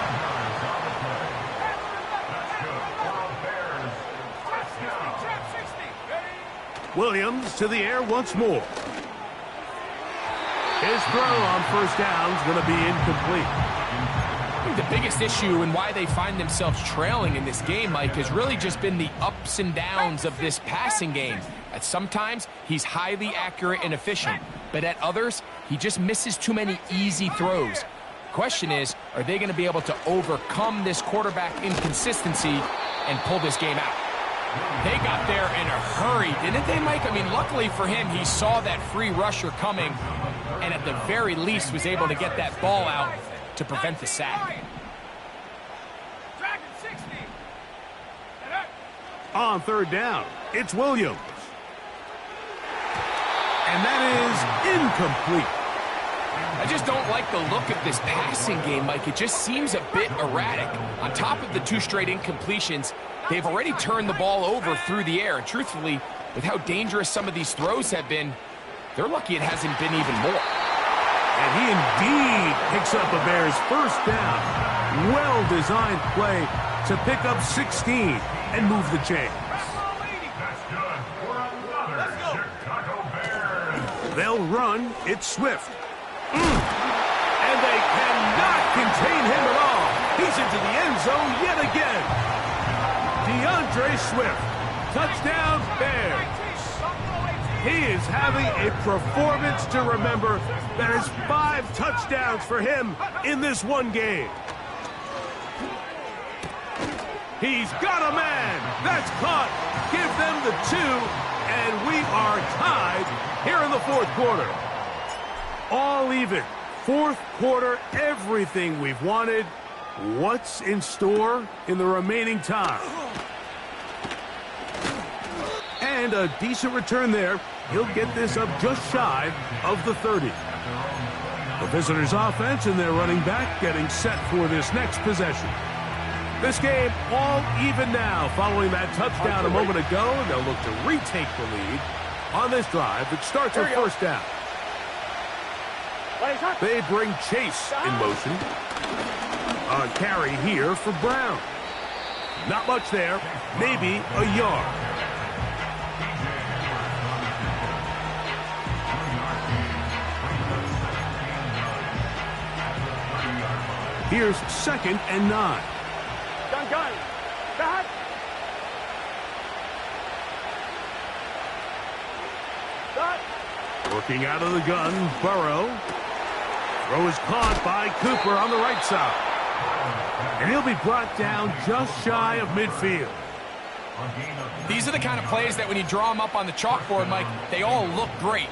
Williams to the air once more. His throw on 1st down is going to be incomplete. I think the biggest issue and why they find themselves trailing in this game, Mike, has really just been the ups and downs of this passing game. At sometimes, he's highly accurate and efficient, but at others, he just misses too many easy throws. The question is, are they going to be able to overcome this quarterback inconsistency and pull this game out? They got there in a hurry, didn't they, Mike? I mean, luckily for him, he saw that free rusher coming and at the very least was able to get that ball out to prevent the sack. On 3rd down, it's Williams. And that is incomplete. I just don't like the look of this passing game, Mike. It just seems a bit erratic. On top of the 2 straight incompletions, they've already turned the ball over through the air. And truthfully, with how dangerous some of these throws have been, they're lucky it hasn't been even more. And he indeed picks up a Bears first down. Well-designed play to pick up 16 and move the chains. That's good for another Chicago Bears. They'll run. It's Swift. And they cannot contain him at all. He's into the end zone yet again. DeAndre Swift. Touchdown, Bears. He is having a performance to remember. There's 5 touchdowns for him in this one game. He's got a man. That's caught. Give them the 2, and we are tied here in the 4th quarter. All even. 4th quarter, everything we've wanted. What's in store in the remaining time? And a decent return there. He'll get this up just shy of the 30. The visitors' offense and their running back getting set for this next possession. This game all even now following that touchdown a moment ago, and they'll look to retake the lead on this drive that starts with first down. They bring Chase in motion. A carry here for Brown. Not much there, maybe a yard. Here's 2nd and 9. Gun. Back. Working out of the gun, Burrow. Throw is caught by Cooper on the right side. And he'll be brought down just shy of midfield. These are the kind of plays that when you draw them up on the chalkboard, Mike, they all look great.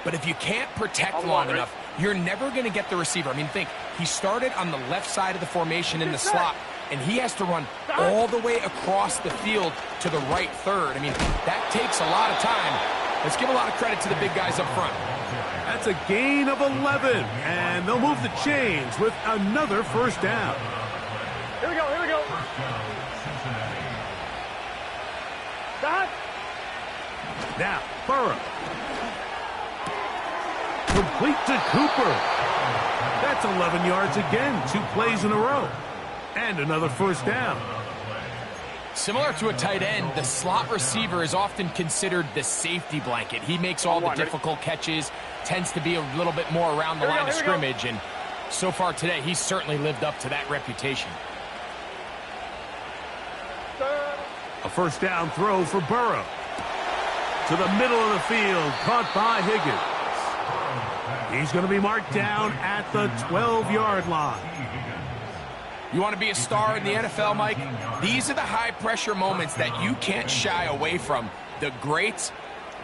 But if you can't protect long enough, you're never going to get the receiver. I mean, think, he started on the left side of the formation in the slot, and he has to run all the way across the field to the right third. I mean, that takes a lot of time. Let's give a lot of credit to the big guys up front. That's a gain of 11, and they'll move the chains with another first down. Here we go. Back. Now, Burrow. Complete to Cooper. That's 11 yards again, 2 plays in a row. And another first down. Similar to a tight end, the slot receiver is often considered the safety blanket. He makes all the difficult catches, tends to be a little bit more around the line of scrimmage, and so far today, he's certainly lived up to that reputation. A first down throw for Burrow. To the middle of the field, caught by Higgins. He's going to be marked down at the 12-yard line. You want to be a star in the NFL, Mike? These are the high-pressure moments that you can't shy away from. The greats,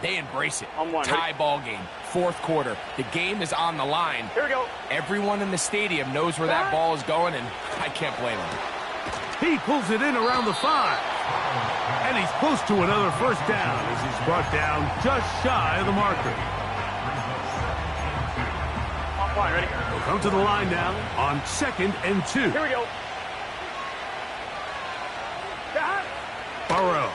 they embrace it. Tie ball game, 4th quarter. The game is on the line. Here we go. Everyone in the stadium knows where that ball is going, and I can't blame him. He pulls it in around the 5. And he's close to another first down as he's brought down just shy of the marker. Ready? He'll come to the line now on 2nd and 2. Here we go. Burrow.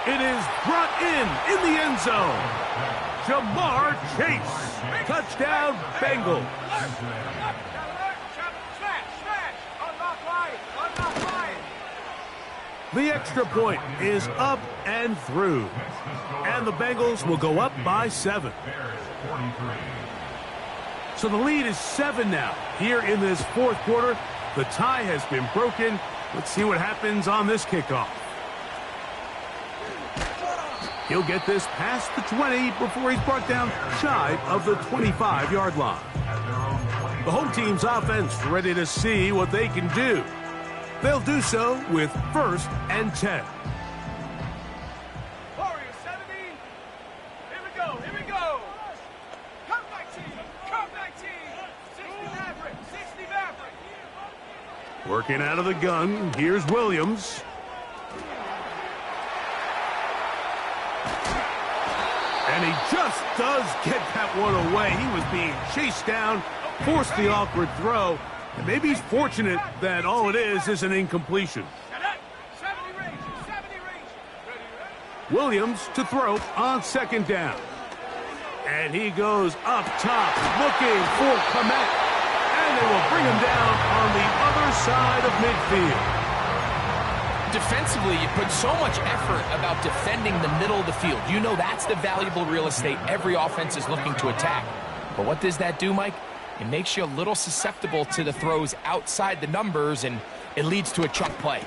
It is brought in the end zone. Jamar Chase. Touchdown, Bengals. The extra point is up and through. And the Bengals will go up by 7. So the lead is 7 now. Here in this 4th quarter, the tie has been broken. Let's see what happens on this kickoff. He'll get this past the 20 before he's brought down shy of the 25-yard line. The home team's offense ready to see what they can do. They'll do so with 1st and 10. Warriors 70. Here we go. Come back team. 60 Maverick. Working out of the gun, here's Williams. And he just does get that one away. He was being chased down, forced the awkward throw, and maybe he's fortunate that all it is an incompletion. Williams to throw on second down. And he goes up top, looking for Komet. And they will bring him down on the other side of midfield. Defensively, you put so much effort about defending the middle of the field. You know that's the valuable real estate every offense is looking to attack. But what does that do, Mike? It makes you a little susceptible to the throws outside the numbers, and it leads to a chunk play.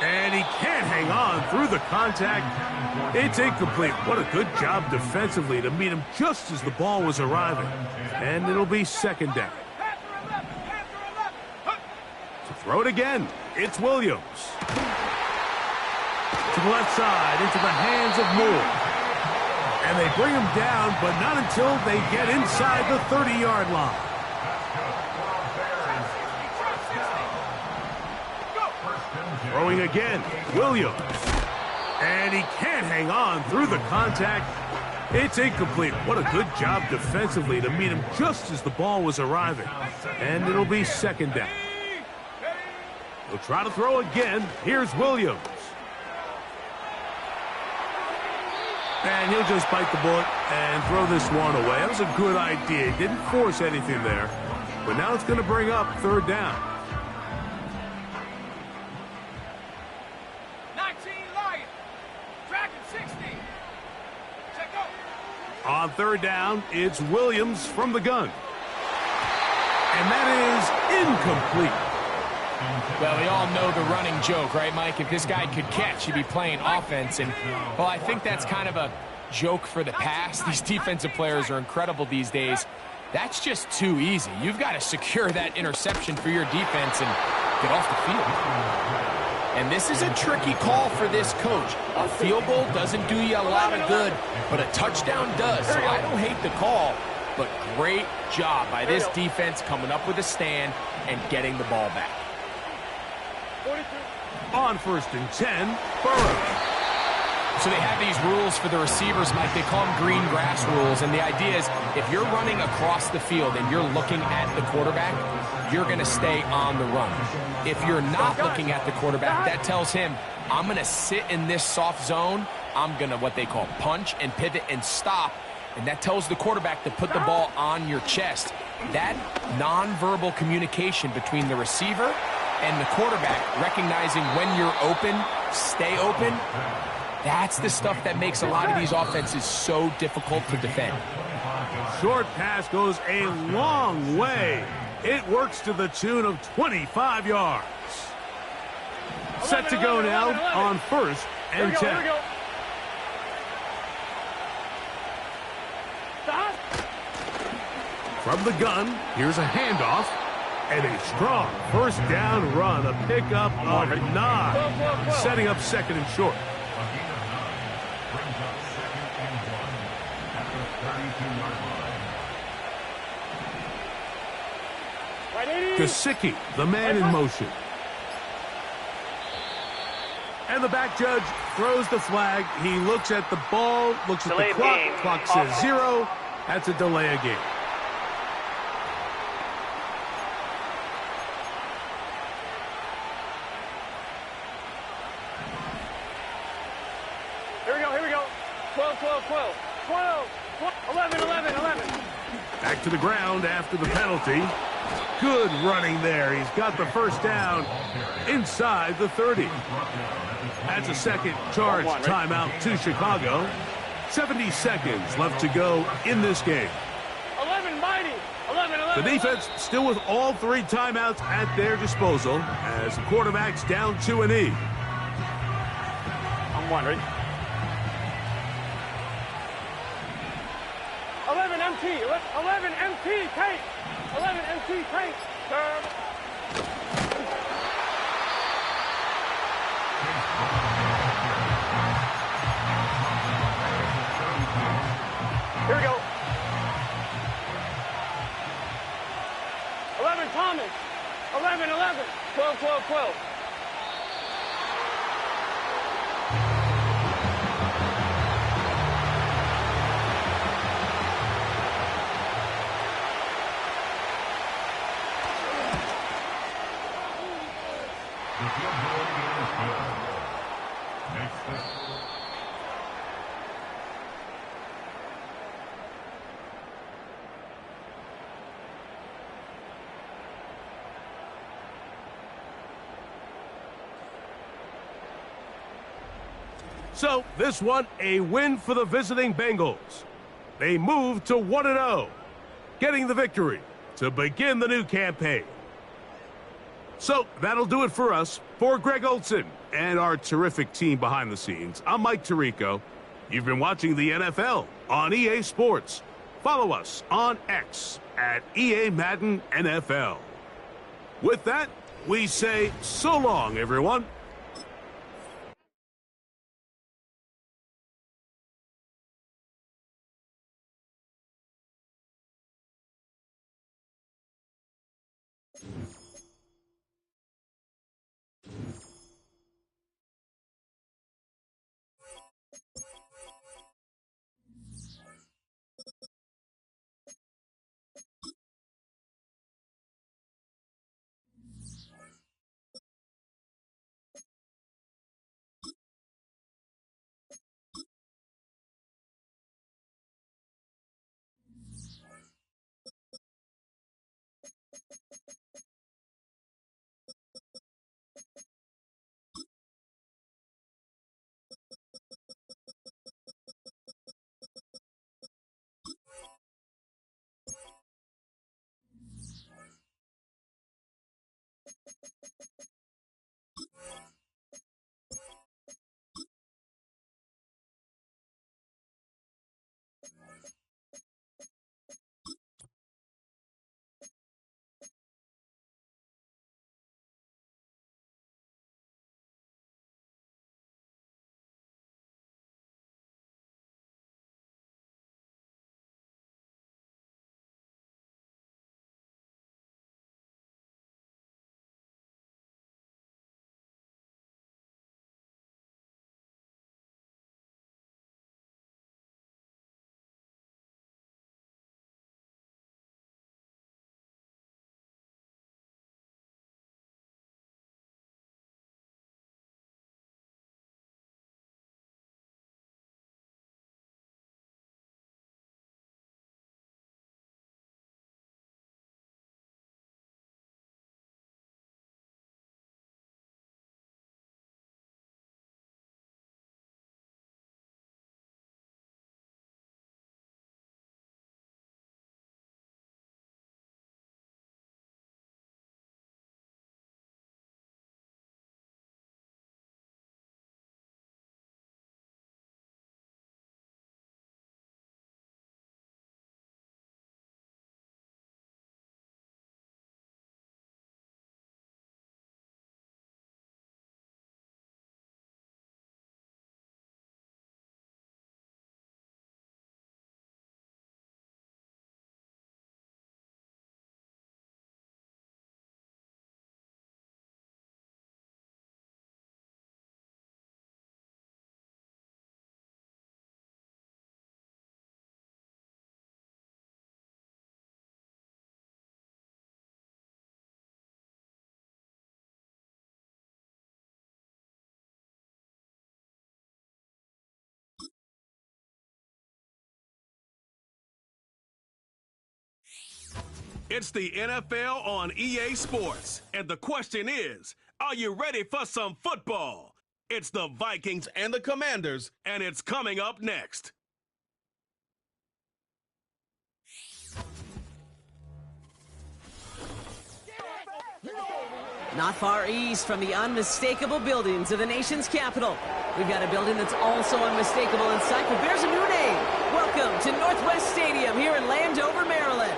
And he can't hang on through the contact. It's incomplete. What a good job defensively to meet him just as the ball was arriving. And it'll be second down. To throw it again, it's Williams. To the left side, into the hands of Moore. And they bring him down, but not until they get inside the 30-yard line. Throwing again, Williams. And he can't hang on through the contact. It's incomplete. What a good job defensively to meet him just as the ball was arriving. And it'll be second down. He'll try to throw again. Here's Williams. And he'll just bite the bullet and throw this one away. That was a good idea. He didn't force anything there. But now it's going to bring up third down. 19 Lions. Dragon 60. Check out. On third down, it's Williams from the gun. And that is incomplete. Well, we all know the running joke, right, Mike? If this guy could catch, he'd be playing offense. And, well, I think that's kind of a joke for the past. These defensive players are incredible these days. That's just too easy. You've got to secure that interception for your defense and get off the field. And this is a tricky call for this coach. A field goal doesn't do you a lot of good, but a touchdown does. So I don't hate the call, but great job by this defense coming up with a stand and getting the ball back. 42. On first and 10, Burrow. So they have these rules for the receivers, Mike. They call them green grass rules. And the idea is if you're running across the field and you're looking at the quarterback, you're going to stay on the run. If you're not looking at the quarterback, that tells him, I'm going to sit in this soft zone. I'm going to what they call punch and pivot and stop. And that tells the quarterback to put the ball on your chest. That nonverbal communication between the receiver and the quarterback, recognizing when you're open, stay open, that's the stuff that makes a lot of these offenses so difficult to defend. Short pass goes a long way. It works to the tune of 25 yards. Set to go now on first and 10. Here we go. Stop. From the gun, here's a handoff. And a strong first down run, a pickup of 9, setting up second and short. Gesicki, the man in motion. And the back judge throws the flag. He looks at the ball, looks at the clock. Clock says 0. That's a delay of game. Here we go. 12, 11. Back to the ground after the penalty. Good running there. He's got the first down inside the 30. That's a second charge timeout to Chicago. 70 seconds left to go in this game. 11 mighty. 11. The defense still with all 3 timeouts at their disposal as the quarterback's down to a knee. I'm one, ready? 11 MT. 11 MT. Tank. 11 MT. Tank. Serve. Here we go. 11 Thomas. 11. 12. The field goal is good. Makes this. So, this one, a win for the visiting Bengals. They move to 1-0, getting the victory to begin the new campaign. So, that'll do it for us. For Greg Olson and our terrific team behind the scenes, I'm Mike Tirico. You've been watching the NFL on EA Sports. Follow us on X at EA Madden NFL. With that, we say so long, everyone. It's the NFL on EA Sports. And the question is, are you ready for some football? It's the Vikings and the Commanders, and it's coming up next. Not far east from the unmistakable buildings of the nation's capital, we've got a building that's also unmistakable in sight, but bears a new name. Welcome to Northwest Stadium here in Landover, Maryland.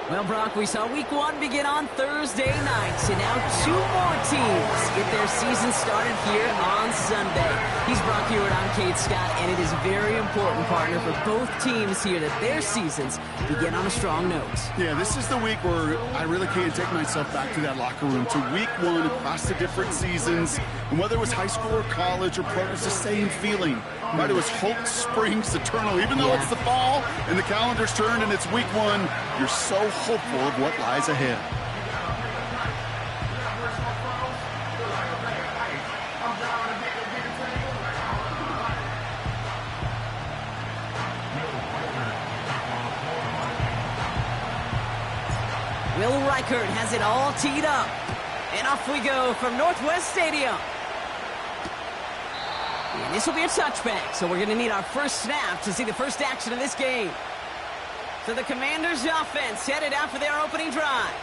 Well, Brock, we saw Week 1 begin on Thursday night, and now 2 more teams get their season started here on Sunday. He's Brock Hewitt, I'm Kate Scott, and it is very important, partner, for both teams here that their seasons begin on a strong note. Yeah, this is the week where I really can't take myself back to that locker room, to Week 1 across the different seasons, and whether it was high school or college or pro, it's the same feeling. Right, it was hope springs eternal. Even though it's the fall and the calendar's turned and it's Week 1, you're so hopeful of what lies ahead. Will Reichert has it all teed up. And off we go from Northwest Stadium. And this will be a touchback, so we're going to need our first snap to see the first action of this game. So the Commanders' offense headed out for their opening drive.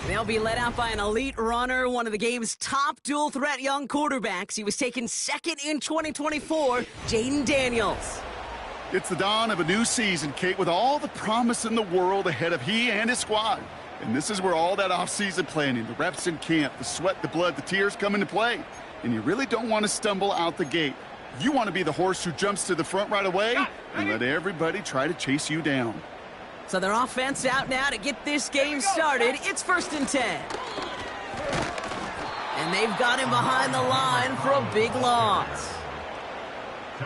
They'll be led out by an elite runner, one of the game's top dual-threat young quarterbacks. He was taken second in 2024, Jaden Daniels. It's the dawn of a new season, Kate, with all the promise in the world ahead of he and his squad. And this is where all that off-season planning, the reps in camp, the sweat, the blood, the tears come into play. And you really don't want to stumble out the gate. You want to be the horse who jumps to the front right away and let everybody try to chase you down. So their offense out now to get this game started. It's 1st and 10. And they've got him behind the line for a big loss.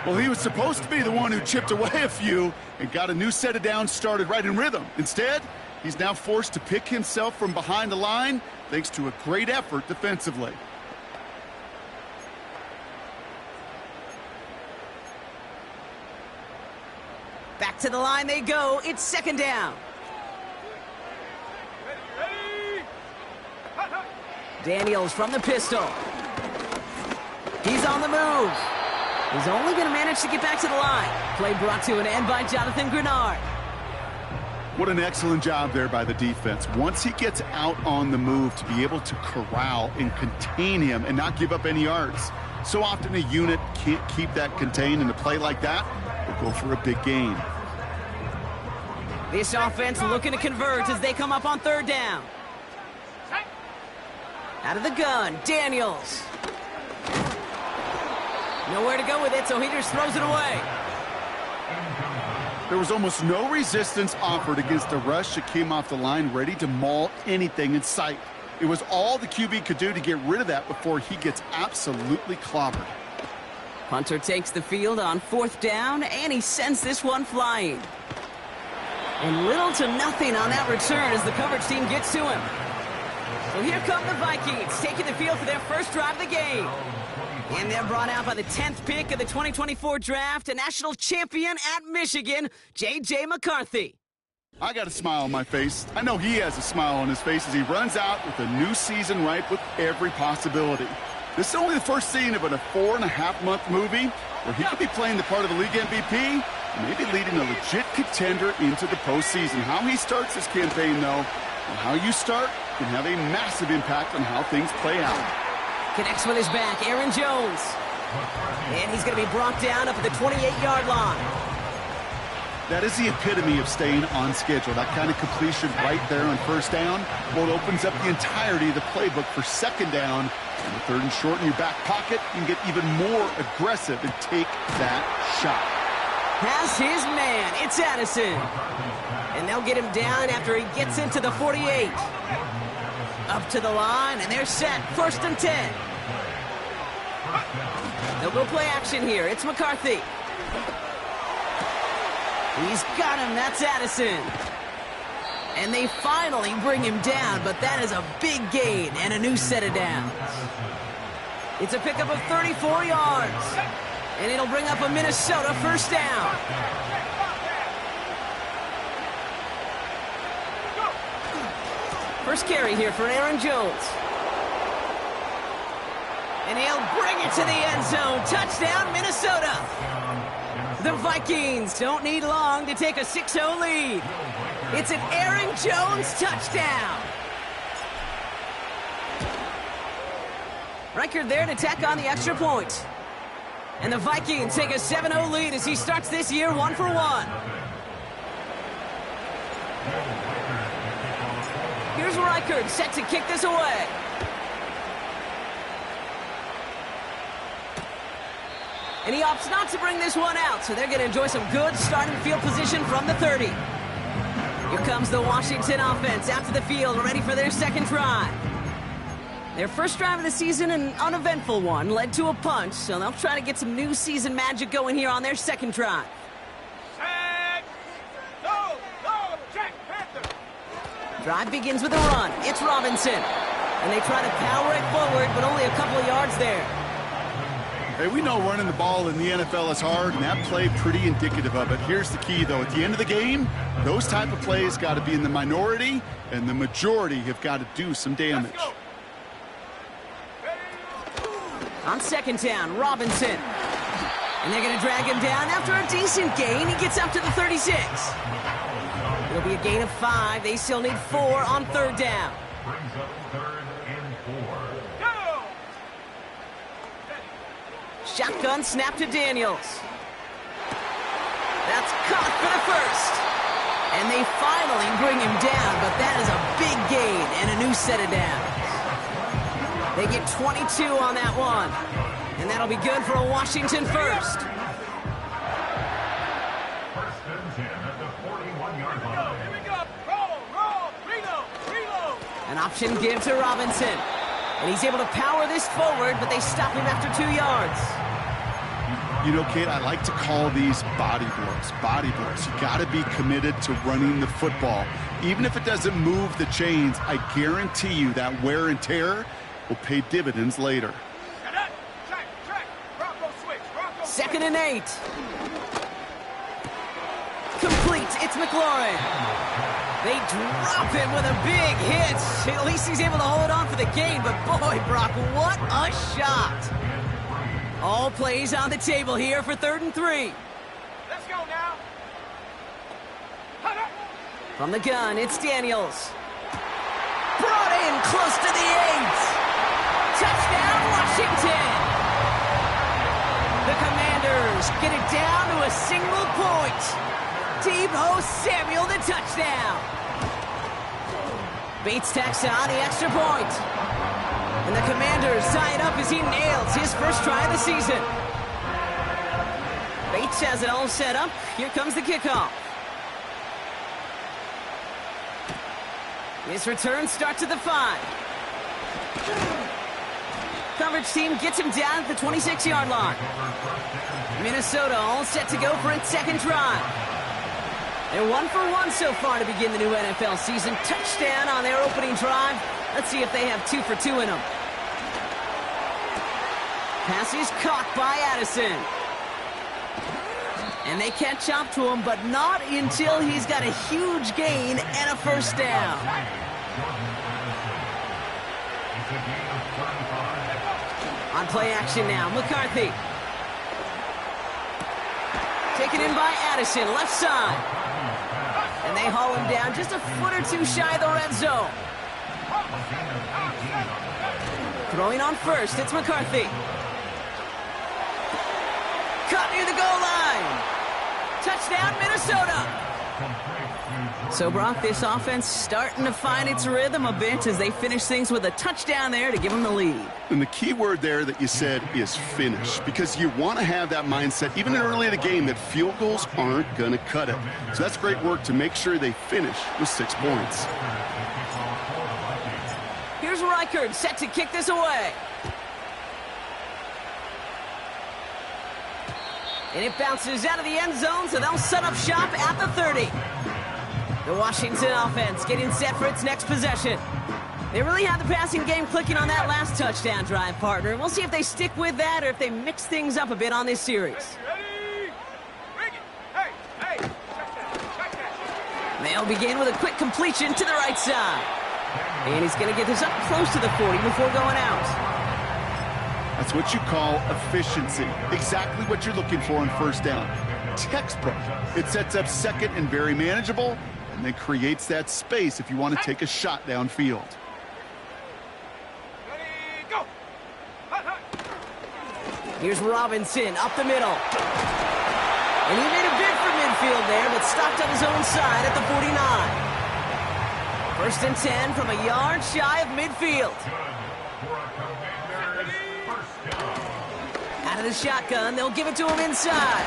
Well, he was supposed to be the one who chipped away a few and got a new set of downs started right in rhythm. Instead, he's now forced to pick himself from behind the line thanks to a great effort defensively. Back to the line they go. It's 2nd down. Daniels from the pistol. He's on the move. He's only going to manage to get back to the line. Play brought to an end by Jonathan Grenard. What an excellent job there by the defense. Once he gets out on the move, to be able to corral and contain him and not give up any yards. So often a unit can't keep that contained, and a play like that will go for a big gain. This offense looking to convert as they come up on 3rd down. Out of the gun, Daniels. Nowhere to go with it, so he just throws it away. There was almost no resistance offered against a rush that came off the line ready to maul anything in sight. It was all the QB could do to get rid of that before he gets absolutely clobbered. Hunter takes the field on 4th down, and he sends this one flying. And little to nothing on that return as the coverage team gets to him. So here come the Vikings, taking the field for their first drive of the game. And they're brought out by the 10th pick of the 2024 draft, a national champion at Michigan, J.J. McCarthy. I got a smile on my face. I know he has a smile on his face as he runs out with a new season ripe with every possibility. This is only the first scene of a 4.5-month movie where he could be playing the part of a league MVP, maybe leading a legit contender into the postseason. How he starts this campaign, though, and how you start can have a massive impact on how things play out. Connects with his back, Aaron Jones. And he's going to be brought down up at the 28-yard line. That is the epitome of staying on schedule. That kind of completion right there on 1st down. Well, it opens up the entirety of the playbook for 2nd down. And the 3rd and short in your back pocket, you can get even more aggressive and take that shot. Has his man. It's Addison. And they'll get him down after he gets into the 48. Up to the line, and they're set. 1st and 10. They'll go play action here. It's McCarthy. He's got him. That's Addison. And they finally bring him down, but that is a big gain and a new set of downs. It's a pickup of 34 yards. And it'll bring up a Minnesota 1st down. First carry here for Aaron Jones. And he'll bring it to the end zone. Touchdown, Minnesota. The Vikings don't need long to take a 6-0 lead. It's an Aaron Jones touchdown. Reichert there to tack on the extra point. And the Vikings take a 7-0 lead as he starts this year 1-for-1. Here's Reichert set to kick this away. And he opts not to bring this one out, so they're going to enjoy some good starting field position from the 30. Here comes the Washington offense out to the field, ready for their 2nd drive. Their first drive of the season, an uneventful one, led to a punch, so they'll try to get some new season magic going here on their 2nd drive. Set. Go, Jack Panther. Drive begins with a run. It's Robinson. And they try to power it forward, but only a couple of yards there. Hey, we know running the ball in the NFL is hard, and that play pretty indicative of it. Here's the key, though. At the end of the game, those type of plays got to be in the minority, and the majority have got to do some damage. On second down, Robinson. And they're going to drag him down after a decent gain. He gets up to the 36. It'll be a gain of 5. They still need 4 on third down. Brings up 3rd and 4. Shotgun snap to Daniels. That's caught for the first. And they finally bring him down, but that is a big gain and a new set of downs. They get 22 on that one. And that'll be good for a Washington first. 1st and 10 at the 41-yard line. Here we go. Roll. Reload. An option give to Robinson. And he's able to power this forward, but they stop him after 2 yards. You know, Kate, I like to call these body blows. Body blows. You got to be committed to running the football. Even if it doesn't move the chains, I guarantee you that wear and tear will pay dividends later. Check. Bronco switch. 2nd and 8. Complete. It's McLaurin. They drop him with a big hit. At least he's able to hold on for the gain, but boy, Brock, what a shot. All plays on the table here for 3rd and 3. Let's go now. From the gun, it's Daniels. Brought in close to the 8. Touchdown, Washington. The Commanders get it down to a single point. Deebo Samuel, the touchdown. Bates tacks on the extra point. And the Commanders tie it up as he nails his first try of the season. Bates has it all set up. Here comes the kickoff. His return starts at the 5. Coverage team gets him down at the 26-yard line. Minnesota all set to go for its second drive. They're 1 for 1 so far to begin the new NFL season. Touchdown on their opening drive. Let's see if they have 2 for 2 in them. Pass is caught by Addison. And they catch up to him, but not until he's got a huge gain and a first down. On play action now, McCarthy. Taken in by Addison, left side. And they haul him down just a foot or 2 shy of the red zone. Throwing on first, it's McCarthy. Caught near the goal line. Touchdown, Minnesota. So, Brock, this offense starting to find its rhythm a bit as they finish things with a touchdown there to give them the lead. And the key word there that you said is finish, because you want to have that mindset, even early in the game, that field goals aren't going to cut it. So that's great work to make sure they finish with 6 points. Here's Reichard set to kick this away. And it bounces out of the end zone, so they'll set up shop at the 30. The Washington offense getting set for its next possession. They really had the passing game clicking on that last touchdown drive, partner. And we'll see if they stick with that or if they mix things up a bit on this series. Ready? Bring it. Hey. Check that. They'll begin with a quick completion to the right side. And he's going to get this up close to the 40 before going out. That's what you call efficiency. Exactly what you're looking for on first down. Textbook. It sets up second and very manageable, and then creates that space if you want to take a shot downfield. Ready, go. Here's Robinson up the middle. And he made a bid for midfield there, but stopped on his own side at the 49. 1st and 10 from a yard shy of midfield. Out of the shotgun, they'll give it to him inside.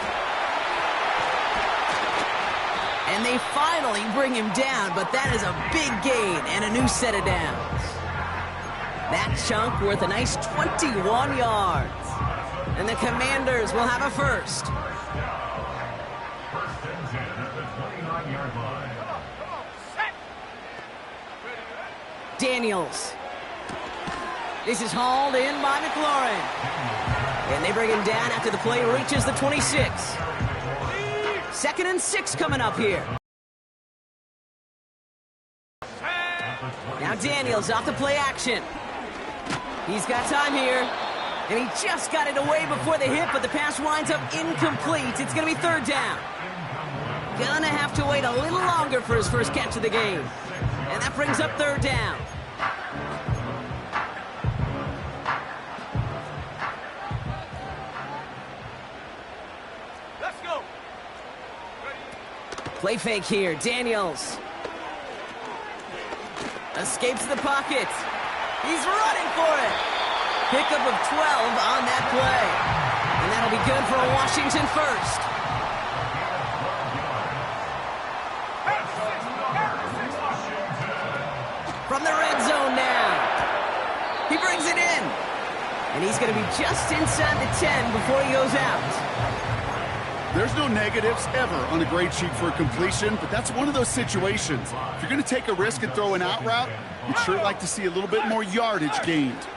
And they finally bring him down, but that is a big gain and a new set of downs. That chunk worth a nice 21 yards. And the Commanders will have a first. 1st and 10 at the 29-yard line. Come on, set. Daniels. This is hauled in by McLaurin. And they bring him down after the play reaches the 26. 2nd and 6 coming up here. Now Daniels off the play action. He's got time here. And he just got it away before the hit, but the pass winds up incomplete. It's going to be 3rd down. Gonna have to wait a little longer for his first catch of the game. And that brings up 3rd down. Let's go. Play fake here. Daniels escapes the pocket. He's running for it. Pickup of 12 on that play. And that'll be good for a Washington first. From the red zone now. He brings it in. And he's going to be just inside the 10 before he goes out. There's no negatives ever on a grade sheet for a completion, but that's one of those situations. If you're going to take a risk and throw an out route, you'd sure like to see a little bit more yardage gained.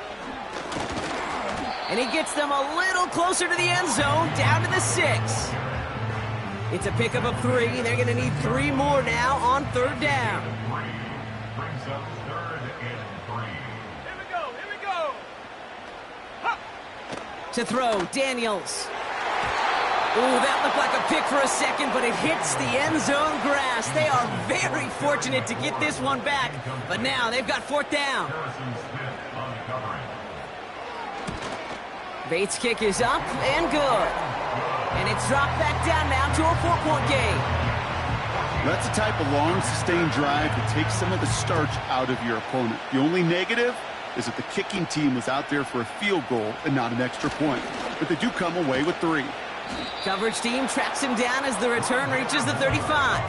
And he gets them a little closer to the end zone, down to the 6. It's a pickup of 3. They're going to need 3 more now on 3rd down. Brings up 3rd and 3. Here we go. To throw, Daniels. Ooh, that looked like a pick for a second, but it hits the end zone grass. They are very fortunate to get this one back, but now they've got 4th down. Bates' kick is up and good. And it's dropped back down now to a 4-point game. That's a type of long, sustained drive that takes some of the starch out of your opponent. The only negative is that the kicking team was out there for a field goal and not an extra point. But they do come away with 3. Coverage team tracks him down as the return reaches the 35.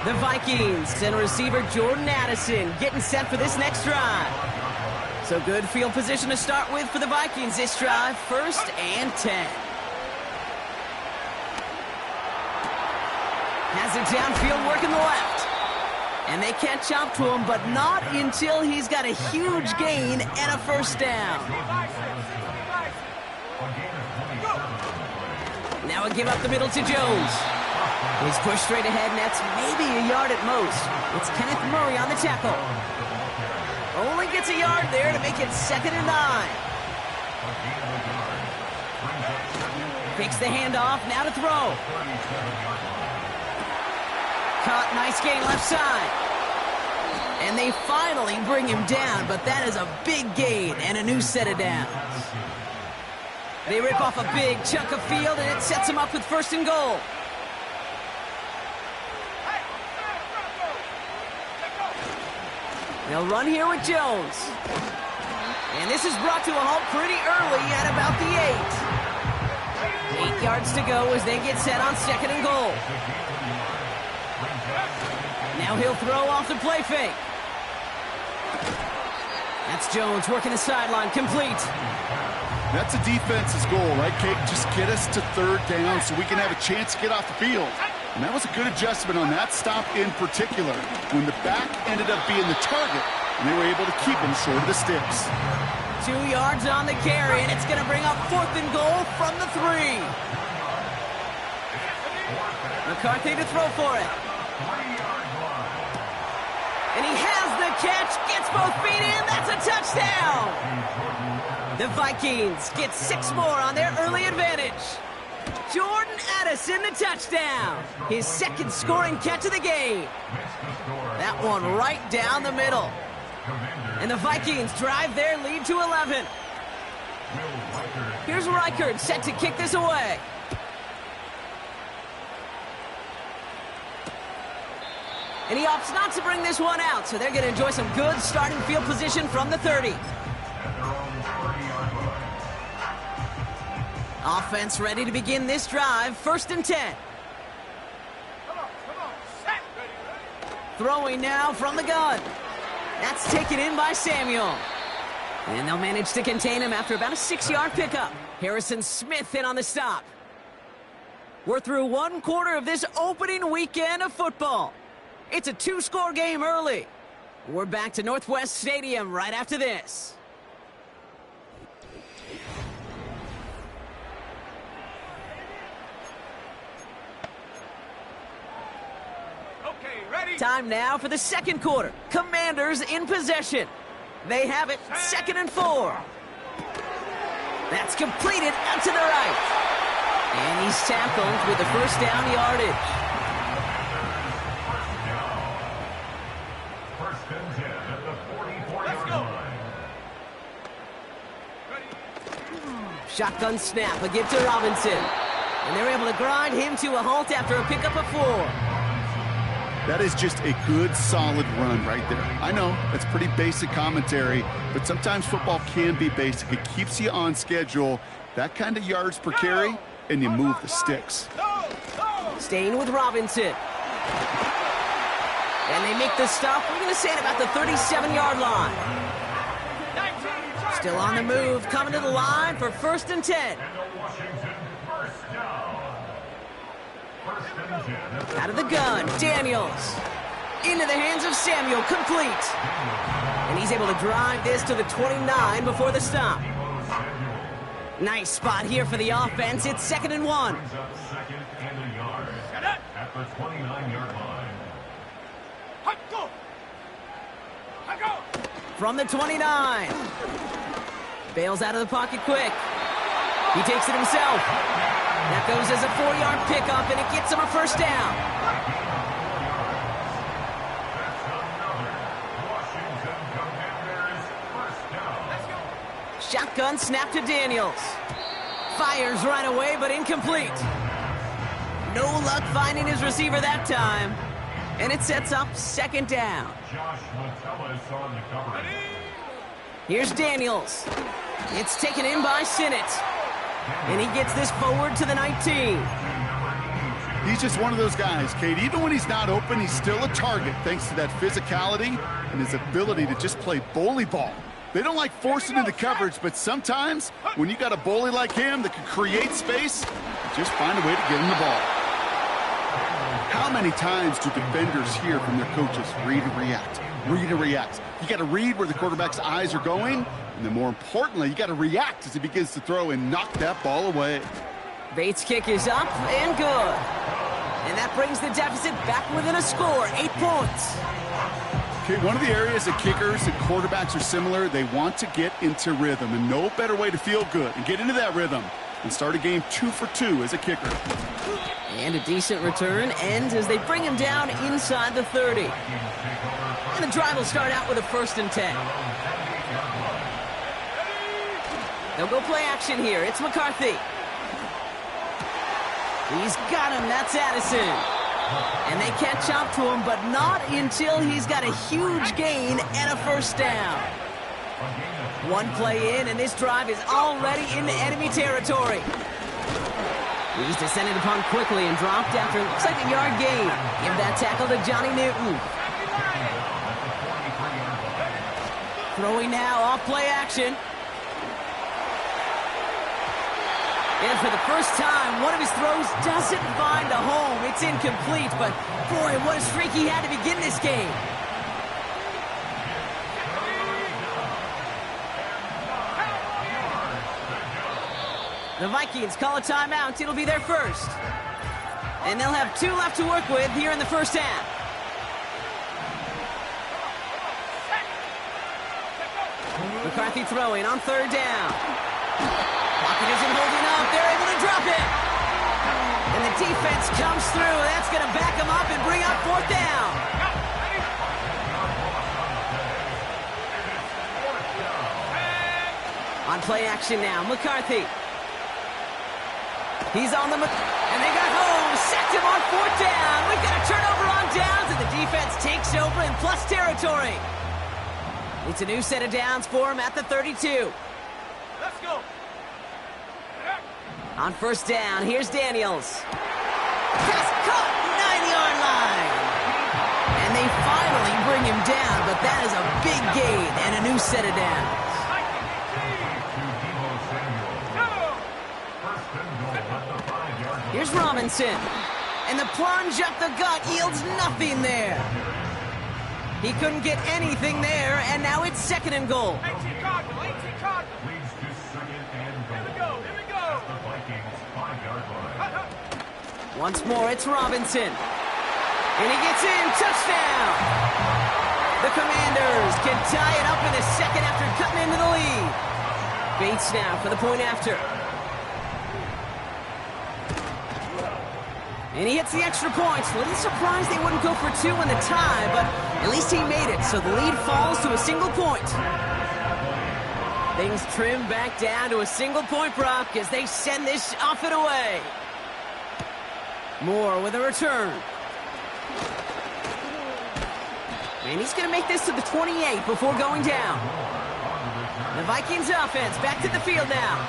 The Vikings and receiver Jordan Addison getting set for this next drive. So good field position to start with for the Vikings this drive. 1st and 10. Has it downfield working the left. And they catch up to him, but not until he's got a huge gain and a 1st down. Now a give up the middle to Jones. He's pushed straight ahead, and that's maybe a yard at most. It's Kenneth Murray on the tackle. Only gets a yard there to make it 2nd and 9. Takes the handoff, now to throw. Caught, nice gain left side. And they finally bring him down, but that is a big gain and a new set of downs. They rip off a big chunk of field, and it sets him up with 1st and goal. They'll run here with Jones. And this is brought to a halt pretty early at about the 8. 8 yards to go as they get set on 2nd and goal. Now he'll throw off the play fake. That's Jones working the sideline, complete. That's a defense's goal, right, Kate? Just get us to 3rd down so we can have a chance to get off the field. And that was a good adjustment on that stop in particular, when the back ended up being the target, and they were able to keep him short of the sticks. 2 yards on the carry, and it's going to bring up 4th and goal from the 3. McCarthy to throw for it. And he has the catch, gets both feet in, that's a touchdown! The Vikings get 6 more on their early advantage. Jordan Addison, the touchdown. His 2nd scoring catch of the game. That one right down the middle. And the Vikings drive their lead to 11. Here's Reichard set to kick this away. And he opts not to bring this one out, so they're going to enjoy some good starting field position from the 30. Offense ready to begin this drive. 1st and 10. Come on, set. Throwing now from the gun. That's taken in by Samuel. And they'll manage to contain him after about a 6-yard pickup. Harrison Smith in on the stop. We're through 1 quarter of this opening weekend of football. It's a 2-score game early. We're back to Northwest Stadium right after this. Time now for the second quarter. Commanders in possession. They have it, 2nd and 4. That's completed out to the right. And he's tackled with the first down yardage. First and 10 at the 44-yard line. Shotgun snap, a give to Robinson. And they're able to grind him to a halt after a pickup of 4. That is just a good, solid run right there. I know, that's pretty basic commentary, but sometimes football can be basic. It keeps you on schedule, that kind of yards per carry, and you move the sticks. Staying with Robinson. And they make the stop, we're going to say, at about the 37-yard line. Still on the move, coming to the line for 1st and 10. Out of the gun, Daniels. Into the hands of Samuel, complete. And he's able to drive this to the 29 before the stop. Nice spot here for the offense. It's 2nd and 1. Second and a yard at the 29-yard line. From the 29. Bails out of the pocket quick. He takes it himself. That goes as a 4-yard pickup, and it gets him a first down. Shotgun snap to Daniels. Fires right away, but incomplete. No luck finding his receiver that time. And it sets up 2nd down. Here's Daniels. It's taken in by Sinnott. And he gets this forward to the 19. He's just one of those guys, Kate. Even when he's not open, he's still a target thanks to that physicality and his ability to just play bully ball. They don't like forcing into coverage, but sometimes when you got a bully like him that can create space, just find a way to get him the ball. How many times do defenders hear from their coaches, read and react, read and react? You got to read where the quarterback's eyes are going, and then more importantly, you got to react as he begins to throw and knock that ball away. Bates' kick is up and good. And that brings the deficit back within a score, 8 points. Okay, one of the areas that kickers and quarterbacks are similar, they want to get into rhythm, and no better way to feel good and get into that rhythm and start a game 2 for 2 as a kicker. And a decent return ends as they bring him down inside the 30. And the drive will start out with a 1st and 10. They'll go play action here. It's McCarthy. He's got him. That's Addison. And they catch up to him, but not until he's got a huge gain and a first down. One play in, and this drive is already into enemy territory. He's descended upon quickly and dropped after, looks like a yard gain. Give that tackle to Johnny Newton. Throwing now, off play action. And for the first time, one of his throws doesn't find a home. It's incomplete, but boy, what a streak he had to begin this game. The Vikings call a timeout. It'll be their first. And they'll have 2 left to work with here in the first half. McCarthy throwing on 3rd down. Pocket isn't holding up. They're able to drop it. And the defense comes through. That's going to back them up and bring up 4th down. On play action now, McCarthy. He's on the and they got home. Sacked him on 4th down. We've got a turnover on downs, and the defense takes over in plus territory. It's a new set of downs for him at the 32. Let's go. On 1st down, here's Daniels. Just caught, 9-yard line. And they finally bring him down, but that is a big gain and a new set of downs. Here's Robinson. And the plunge up the gut yields nothing there. He couldn't get anything there, and now it's 2nd and goal. 18 Cardinal, 18 Cardinal. Leads to 2nd and goal. Here we go. At the Vikings 5-yard line. Once more, it's Robinson. And he gets in. Touchdown. The Commanders can tie it up in the second after cutting into the lead. Bates now for the point after. And he hits the extra points. A little surprised they wouldn't go for two in the tie, but at least he made it, so the lead falls to a single point. Things trim back down to a single point, Brock, as they send this off and away. Moore with a return. And he's going to make this to the 28 before going down. The Vikings offense back to the field now.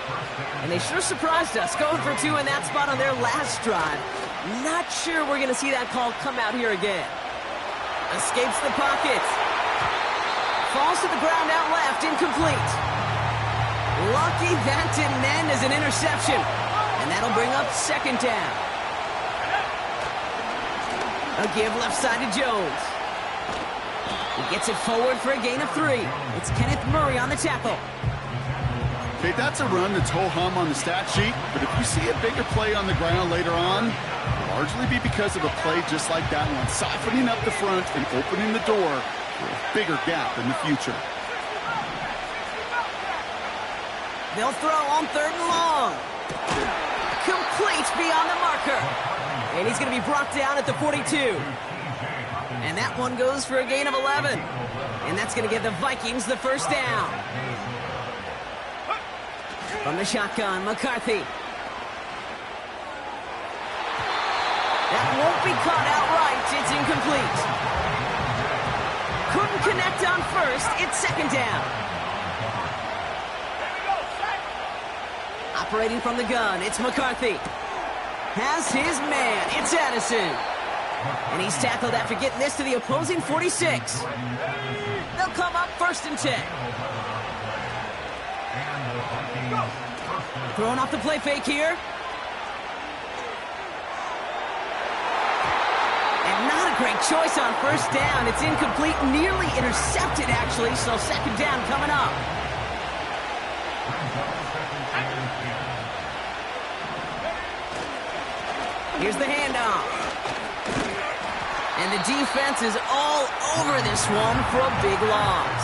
And they sure surprised us going for two in that spot on their last drive. Not sure we're going to see that call come out here again. Escapes the pocket. Falls to the ground out left, incomplete. Lucky that didn't end as an interception. And that'll bring up second down. A give left side to Jones. He gets it forward for a gain of 3. It's Kenneth Murray on the tackle. Okay, that's a run that's ho-hum on the stat sheet, but if you see a bigger play on the ground later on, it'll largely be because of a play just like that one, softening up the front and opening the door for a bigger gap in the future. They'll throw on 3rd and long. Complete beyond the marker. And he's going to be brought down at the 42. And that one goes for a gain of 11. And that's going to give the Vikings the first down. From the shotgun, McCarthy. That won't be caught outright. It's incomplete. Couldn't connect on first. It's second down. Operating from the gun, it's McCarthy. Has his man. It's Addison. And he's tackled after getting this to the opposing 46. They'll come up 1st and 10. Throwing off the play fake here. And not a great choice on 1st down. It's incomplete, nearly intercepted actually, so second down coming up. Here's the handoff. And the defense is all over this one for a big loss.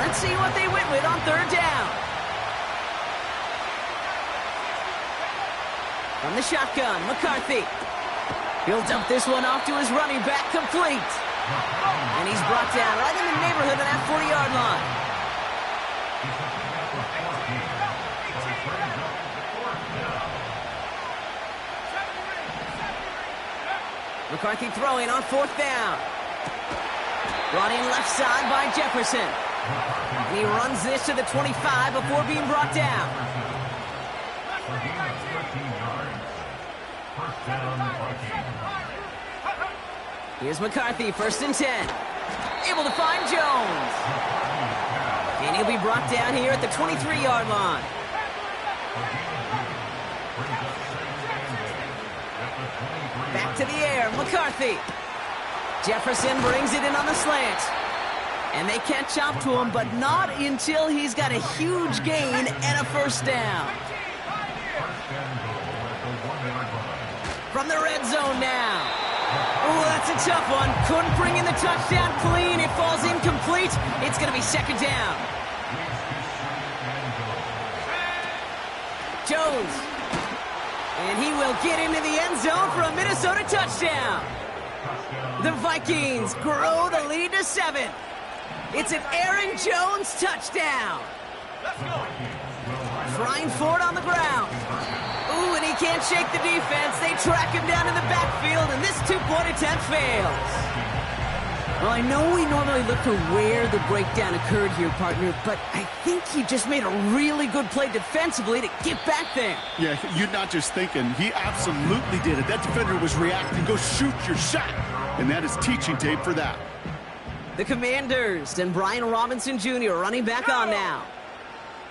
Let's see what they went with on 3rd down. From the shotgun, McCarthy. He'll dump this one off to his running back, complete. And he's brought down right in the neighborhood of that 40-yard line. McCarthy throwing on 4th down. Brought in left side by Jefferson. And he runs this to the 25 before being brought down. Here's McCarthy, 1st and 10. Able to find Jones. And he'll be brought down here at the 23-yard line. Back to the air, McCarthy. Jefferson brings it in on the slant. And they catch up to him, but not until he's got a huge gain and a 1st down. From the red zone now. Oh, that's a tough one. Couldn't bring in the touchdown clean. It falls incomplete. It's going to be second down. Jones. And he will get into the end zone for a Minnesota touchdown. The Vikings grow the lead to 7. It's an Aaron Jones touchdown. Trying for it on the ground. Ooh, and he can't shake the defense. They track him down in the backfield, and this 2-point attempt fails. Well, I know we normally look to where the breakdown occurred here, partner, but I think he just made a really good play defensively to get back there. Yeah, you're not just thinking. He absolutely did it. That defender was reacting. Go shoot your shot. And that is teaching tape for that. The Commanders and Brian Robinson Jr. running back on now.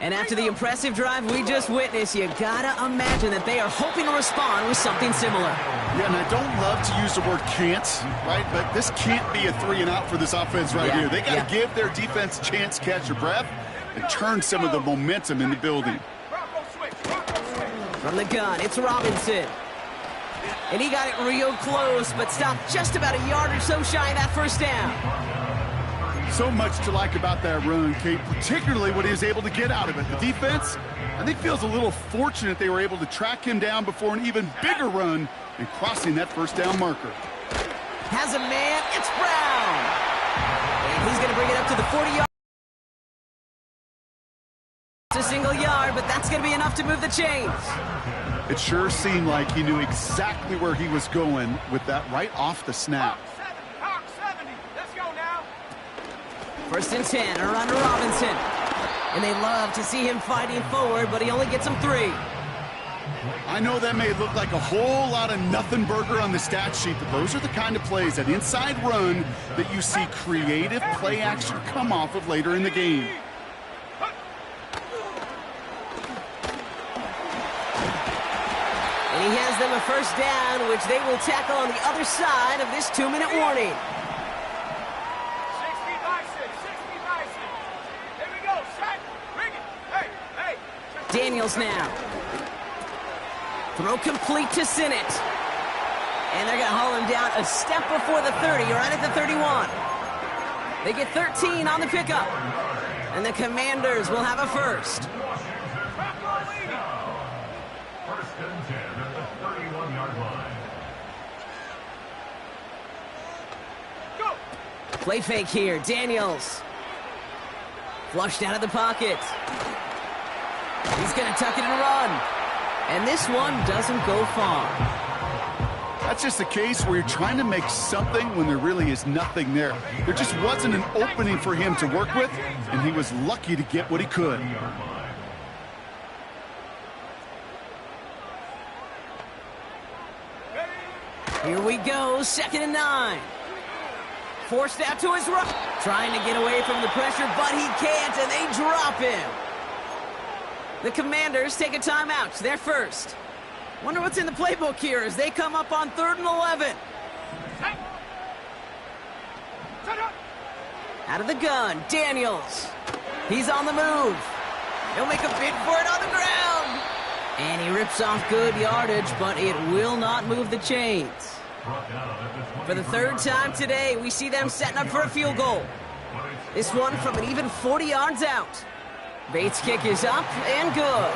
And after the impressive drive we just witnessed, you gotta imagine that they are hoping to respond with something similar. Yeah, and I don't love to use the word can't, right? But this can't be a 3-and-out for this offense right here. They got to give their defense a chance to catch their breath and turn some of the momentum in the building. From the gun, it's Robinson. And he got it real close, but stopped just about a yard or so shy of that first down. So much to like about that run, Kate, particularly what he was able to get out of it. The defense, I think, feels a little fortunate they were able to track him down before an even bigger run and crossing that first down marker. Has a man, it's Brown. And he's going to bring it up to the 40-yard. It's a single yard, but that's going to be enough to move the chains. It sure seemed like he knew exactly where he was going with that right off the snap. Hawk 70. Let's go now. First and 10, around to Robinson. And they love to see him fighting forward, but he only gets them 3. I know that may look like a whole lot of nothing burger on the stat sheet, but those are the kind of plays, that inside run, that you see creative play action come off of later in the game. And he has them a first down, which they will tackle on the other side of this 2-minute warning. 60 by 6, 60 by 6. Here we go, set, bring it. Hey. Daniels now. Throw complete to Sinnott. And they're going to haul him down a step before the 30, right at the 31. They get 13 on the pickup. And the Commanders will have a first. First and 10 at the 31-yard line. Go. Play fake here. Daniels. Flushed out of the pocket. He's going to tuck it and run. And this one doesn't go far. That's just a case where you're trying to make something when there really is nothing there. There just wasn't an opening for him to work with, and he was lucky to get what he could. Here we go, 2nd and 9. Forced out to his right. Trying to get away from the pressure, but he can't, and they drop him. The Commanders take a timeout. They're first. Wonder what's in the playbook here as they come up on 3rd and 11. Out of the gun, Daniels. He's on the move. He'll make a bid for it on the ground. And he rips off good yardage, but it will not move the chains. For the 3rd time today, we see them setting up for a field goal. This one from an even 40 yards out. Bates' kick is up and good.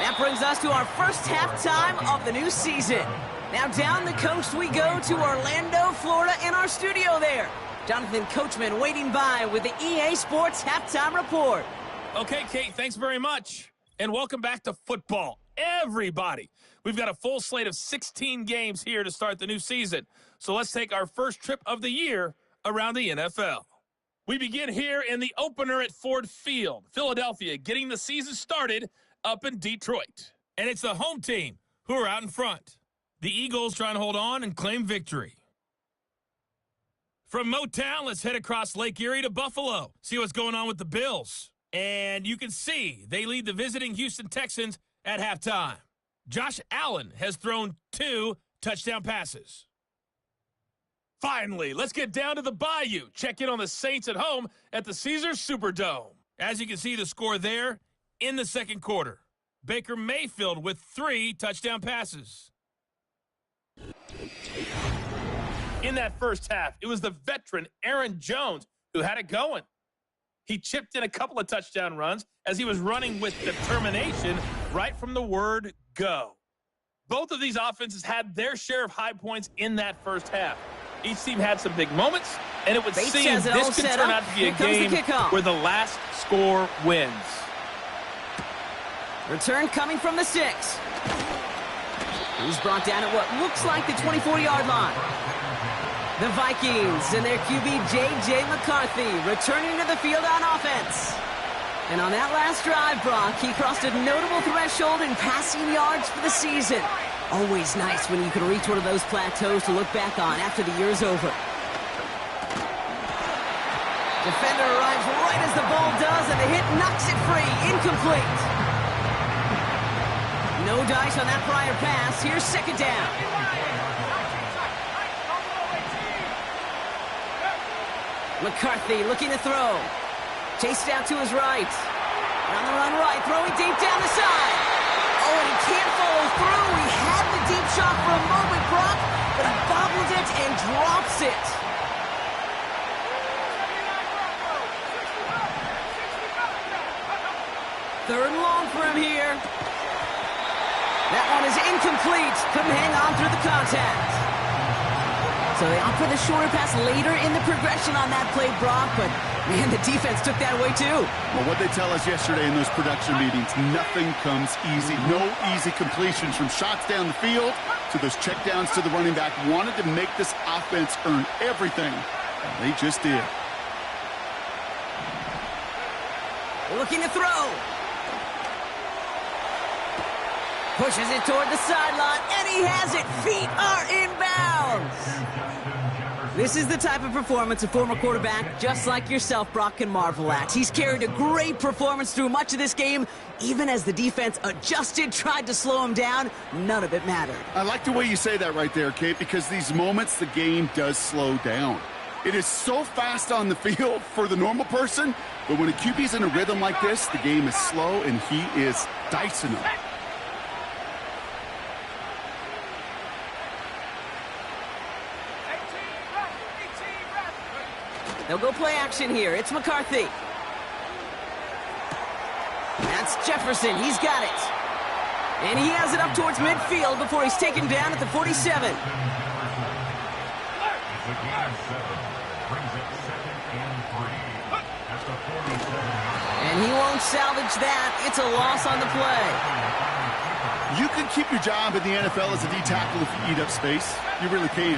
That brings us to our first halftime of the new season. Now down the coast we go to Orlando, Florida, in our studio there. Jonathan Coachman waiting by with the EA Sports Halftime Report. Okay, Kate, thanks very much. And welcome back to football, everybody. We've got a full slate of 16 games here to start the new season. So let's take our first trip of the year around the NFL. We begin here in the opener at Ford Field. Philadelphia getting the season started up in Detroit. And it's the home team who are out in front. The Eagles trying to hold on and claim victory. From Motown, let's head across Lake Erie to Buffalo. See what's going on with the Bills. And you can see they lead the visiting Houston Texans at halftime. Josh Allen has thrown 2 touchdown passes. Finally, let's get down to the Bayou. Check in on the Saints at home at the Caesars Superdome. As you can see, the score there in the second quarter. Baker Mayfield with 3 touchdown passes. In that first half, it was the veteran Aaron Jones who had it going. He chipped in a couple of touchdown runs as he was running with determination right from the word go. Both of these offenses had their share of high points in that first half. Each team had some big moments, and it would seem this could turn out to be a game where the last score wins. Return coming from the 6. He's brought down at what looks like the 24-yard line. The Vikings and their QB J.J. McCarthy returning to the field on offense. And on that last drive, Brock, he crossed a notable threshold in passing yards for the season. Always nice when you can reach one of those plateaus to look back on after the year's over. Defender arrives right as the ball does, and the hit knocks it free. Incomplete. No dice on that prior pass. Here's 2nd down. McCarthy looking to throw. Chased out to his right. On the run right, throwing deep down the side. Oh, and he can't follow through. He had the deep shot for a moment, Brock, but he bobbles it and drops it. Third and long for him here. That one is incomplete. Couldn't hang on through the contact. So they opt for the shorter pass later in the progression on that play, Brock, but man, the defense took that away too. Well, what they tell us yesterday in those production meetings, nothing comes easy. No easy completions from shots down the field to those checkdowns to the running back. Wanted to make this offense earn everything. They just did. Looking to throw. Pushes it toward the sideline, and he has it. Feet are inbounds. This is the type of performance a former quarterback, just like yourself, Brock, can marvel at. He's carried a great performance through much of this game. Even as the defense adjusted, tried to slow him down, none of it mattered. I like the way you say that right there, Kate, because these moments the game does slow down. It is so fast on the field for the normal person, but when a QB's in a rhythm like this, the game is slow, and he is dicing them. They'll go play action here. It's McCarthy. That's Jefferson. He's got it. And he has it up towards midfield before he's taken down at the 47. And he won't salvage that. It's a loss on the play. You can keep your job in the NFL as a D-tackle if you eat up space. You really can.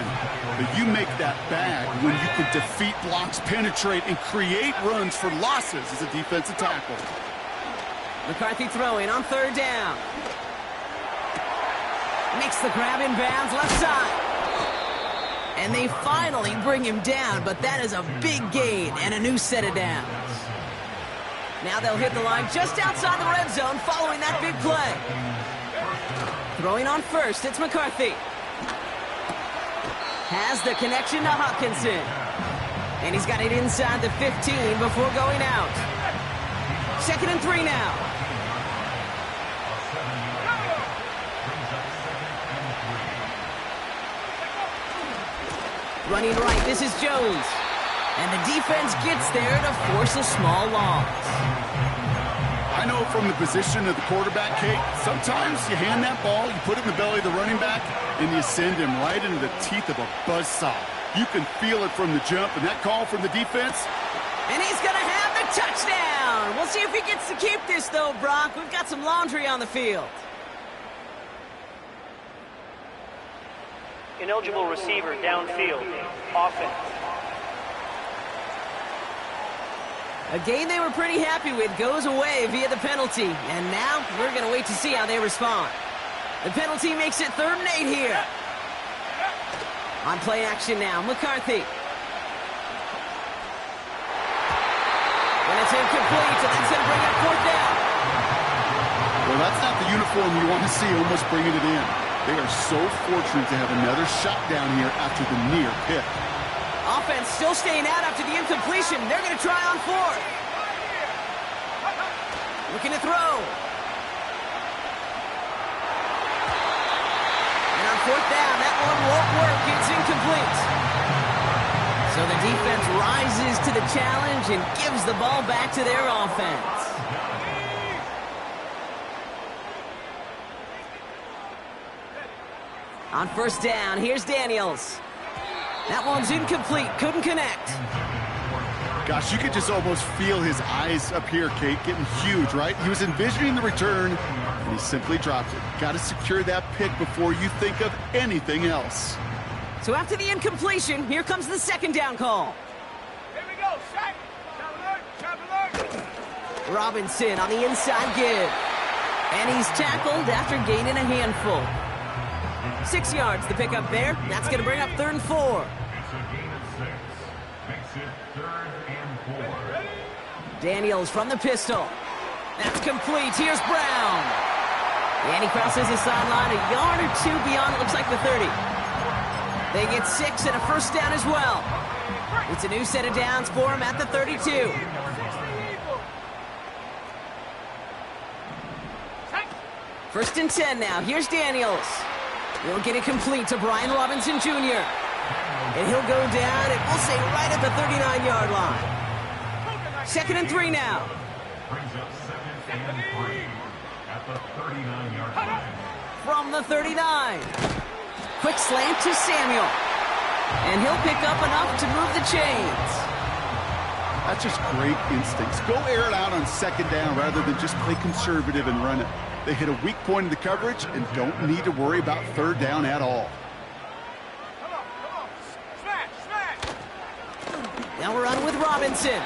But you make that bad when you can defeat blocks, penetrate, and create runs for losses as a defensive tackle. McCarthy throwing on third down. Makes the grab in bounds, left side. And they finally bring him down, but that is a big gain and a new set of downs. Now they'll hit the line just outside the red zone following that big play. Throwing on first, it's McCarthy. Has the connection to Hawkinson. And he's got it inside the 15 before going out. 2nd and 3 now. Running right, this is Jones. And the defense gets there to force a small loss. I know from the position of the quarterback, Kate, sometimes you hand that ball, you put it in the belly of the running back, and you send him right into the teeth of a buzzsaw. You can feel it from the jump, and that call from the defense. And he's going to have the touchdown. We'll see if he gets to keep this, though, Brock. We've got some laundry on the field. Ineligible receiver downfield. Offense. A game they were pretty happy with goes away via the penalty. And now we're going to wait to see how they respond. The penalty makes it 3rd and 8 here. On play action now, McCarthy. And it's incomplete, so that's going to bring up 4th down. Well, that's not the uniform you want to see almost bringing it in. They are so fortunate to have another shot down here after the near pick. Offense still staying out after the incompletion. They're going to try on 4th. Looking to throw. And on 4th down, that one won't work. It's incomplete. So the defense rises to the challenge and gives the ball back to their offense. On 1st down, here's Daniels. That one's incomplete. Couldn't connect. Gosh, you could just almost feel his eyes up here, Kate, getting huge, right? He was envisioning the return, and he simply dropped it. Got to secure that pick before you think of anything else. So after the incompletion, here comes the 2nd down call. Here we go, sack. Traveler. Robinson on the inside give. And he's tackled after gaining a handful. 6 yards to pick up there. That's going to bring up 3rd and 4. It's a gain of 6. Makes it 3rd and 4. Daniels from the pistol. That's complete. Here's Brown. And he crosses the sideline a yard or 2 beyond, it looks like, the 30. They get 6 and a 1st down as well. It's a new set of downs for him at the 32. First and 10 now. Here's Daniels. He'll get it complete to Brian Robinson Jr. And he'll go down, and we'll say right at the 39-yard line. 2nd and 3 now. Brings up 2nd and 3 at the 39-yard line. From the 39. Quick slant to Samuel. And he'll pick up enough to move the chains. That's just great instincts. Go air it out on 2nd down rather than just play conservative and run it. They hit a weak point in the coverage and don't need to worry about 3rd down at all. Come on. Smash. Now we're on with Robinson.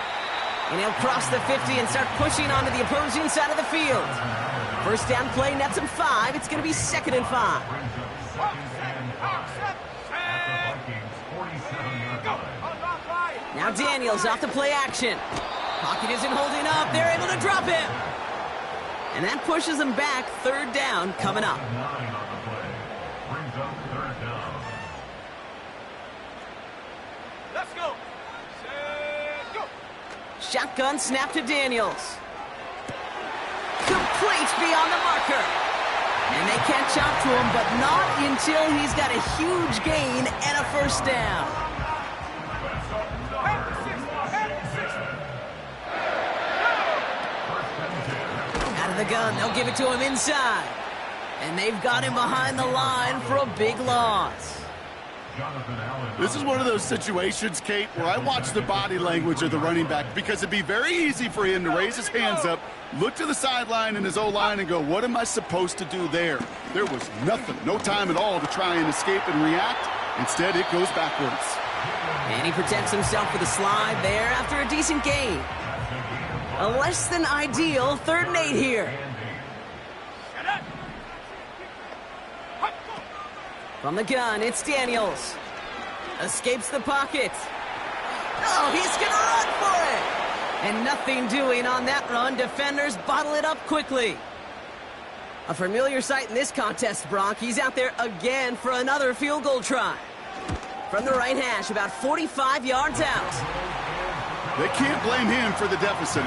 And he'll cross the 50 and start pushing onto the opposing side of the field. 1st down play nets him 5. It's going to be 2nd and 5. Now Daniels off the play action. Pocket isn't holding up. They're able to drop him. And that pushes them back. 3rd down coming up. Brings up 3rd down. Let's go. Set, go. Shotgun snap to Daniels. Complete beyond the marker. And they catch up to him, but not until he's got a huge gain and a 1st down. Out of the gun, they'll give it to him inside. And they've got him behind the line for a big loss. This is one of those situations, Kate, where I watch the body language of the running back because it'd be very easy for him to raise his hands up, look to the sideline in his O-line and go, what am I supposed to do there? There was nothing, no time at all to try and escape and react. Instead, it goes backwards. And he protects himself with a slide there after a decent gain. A less than ideal 3rd and 8 here. From the gun, it's Daniels. Escapes the pocket. Oh, he's going to run for it. And nothing doing on that run. Defenders bottle it up quickly. A familiar sight in this contest, Brock. He's out there again for another field goal try. From the right hash, about 45 yards out. They can't blame him for the deficit.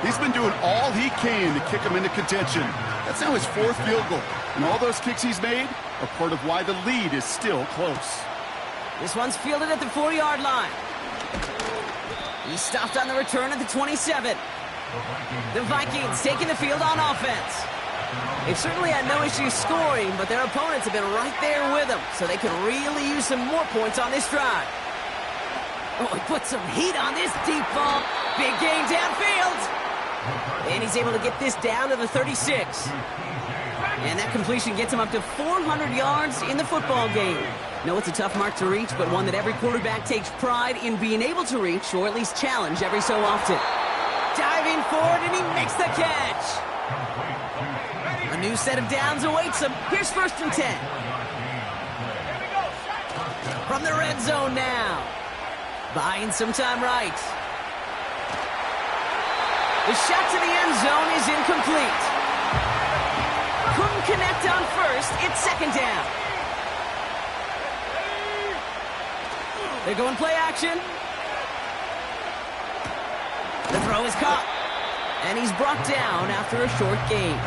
He's been doing all he can to kick him into contention. That's now his 4th field goal. And all those kicks he's made are part of why the lead is still close. This one's fielded at the 4-yard line. He stopped on the return at the 27. The Vikings taking the field on offense. They've certainly had no issue scoring, but their opponents have been right there with them, so they could really use some more points on this drive. Oh, he put some heat on this deep ball. Big gain downfield. And he's able to get this down to the 36. And that completion gets him up to 400 yards in the football game. No, it's a tough mark to reach, but one that every quarterback takes pride in being able to reach, or at least challenge every so often. Diving forward, and he makes the catch. A new set of downs awaits him. Here's 1st and 10. From the red zone now. Buying some time right. The shot to the end zone is incomplete. Couldn't connect on 1st. It's 2nd down. They're going play action. The throw is caught. And he's brought down after a short gain.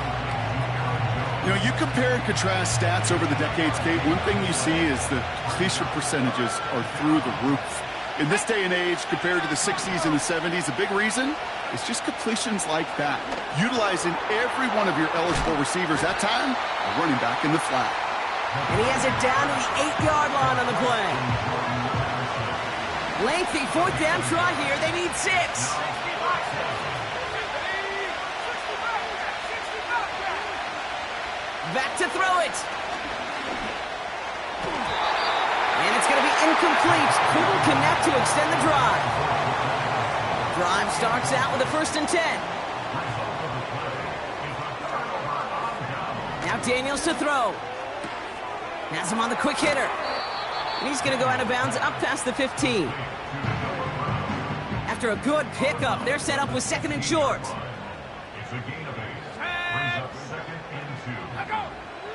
You know, you compare and contrast stats over the decades, Kate. One thing you see is the completion percentages are through the roof. In this day and age, compared to the 60s and the 70s, a big reason is just completions like that. Utilizing every one of your eligible receivers. That time, a running back in the flat. And he has it down to the 8-yard line on the play. Lengthy 4th down try here. They need 6. Back to throw it. And it's going to be incomplete. Couldn't connect to extend the drive. Drive starts out with a 1st and 10. Now Daniels to throw. Has him on the quick hitter. And he's going to go out of bounds up past the 15. After a good pickup, they're set up with 2nd and short. It's a gain of 8. Brings up 2nd and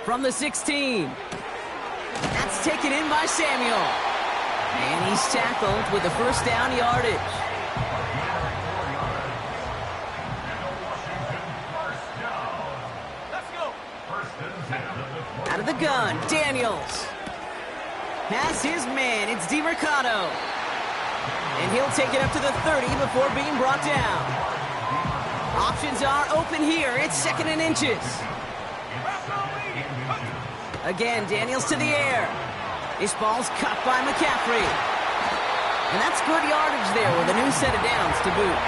2. From the 16. That's taken in by Samuel. And he's tackled with the 1st down yardage. Out of the gun. Daniels has his man. It's DiMercato. And he'll take it up to the 30 before being brought down. Options are open here. It's 2nd and inches. Again, Daniels to the air. This ball's cut by McCaffrey. And that's good yardage there with a new set of downs to boot.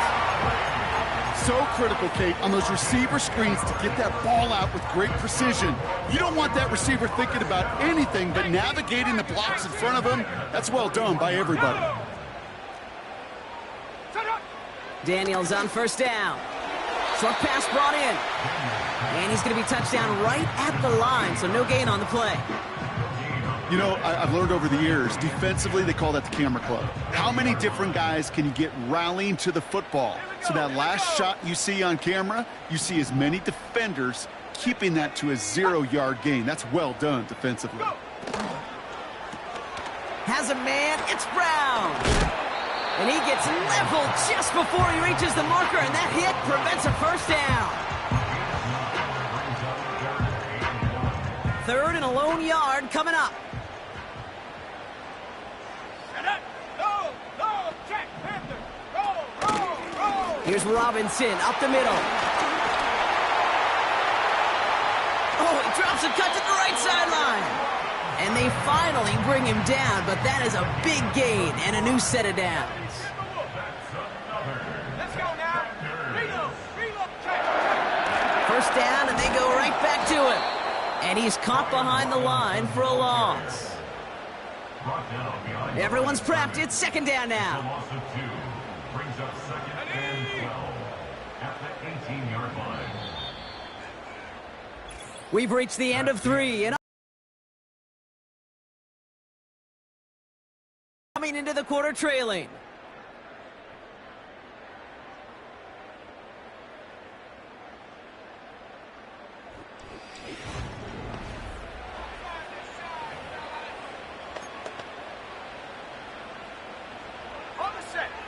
So critical, Kate, on those receiver screens to get that ball out with great precision. You don't want that receiver thinking about anything but navigating the blocks in front of him. That's well done by everybody. Daniels on 1st down. Short pass brought in. And he's going to be touchdown right at the line, so no gain on the play. You know, I've learned over the years, defensively, they call that the camera club. How many different guys can you get rallying to the football? So that last shot you see on camera, you see as many defenders keeping that to a 0-yard gain. That's well done defensively. Has a man, it's Brown. And he gets leveled just before he reaches the marker, and that hit prevents a 1st down. 3rd and a lone yard coming up. Here's Robinson up the middle. Oh, he drops a cut to the right sideline. And they finally bring him down, but that is a big gain and a new set of downs. Let's go now. Reload. 1st down, and they go right back to him. And he's caught behind the line for a loss. Everyone's prepped. It's 2nd down now. Brings up 2nd and 12 at the 18-yard line. We've reached the end of 3. And coming into the quarter trailing.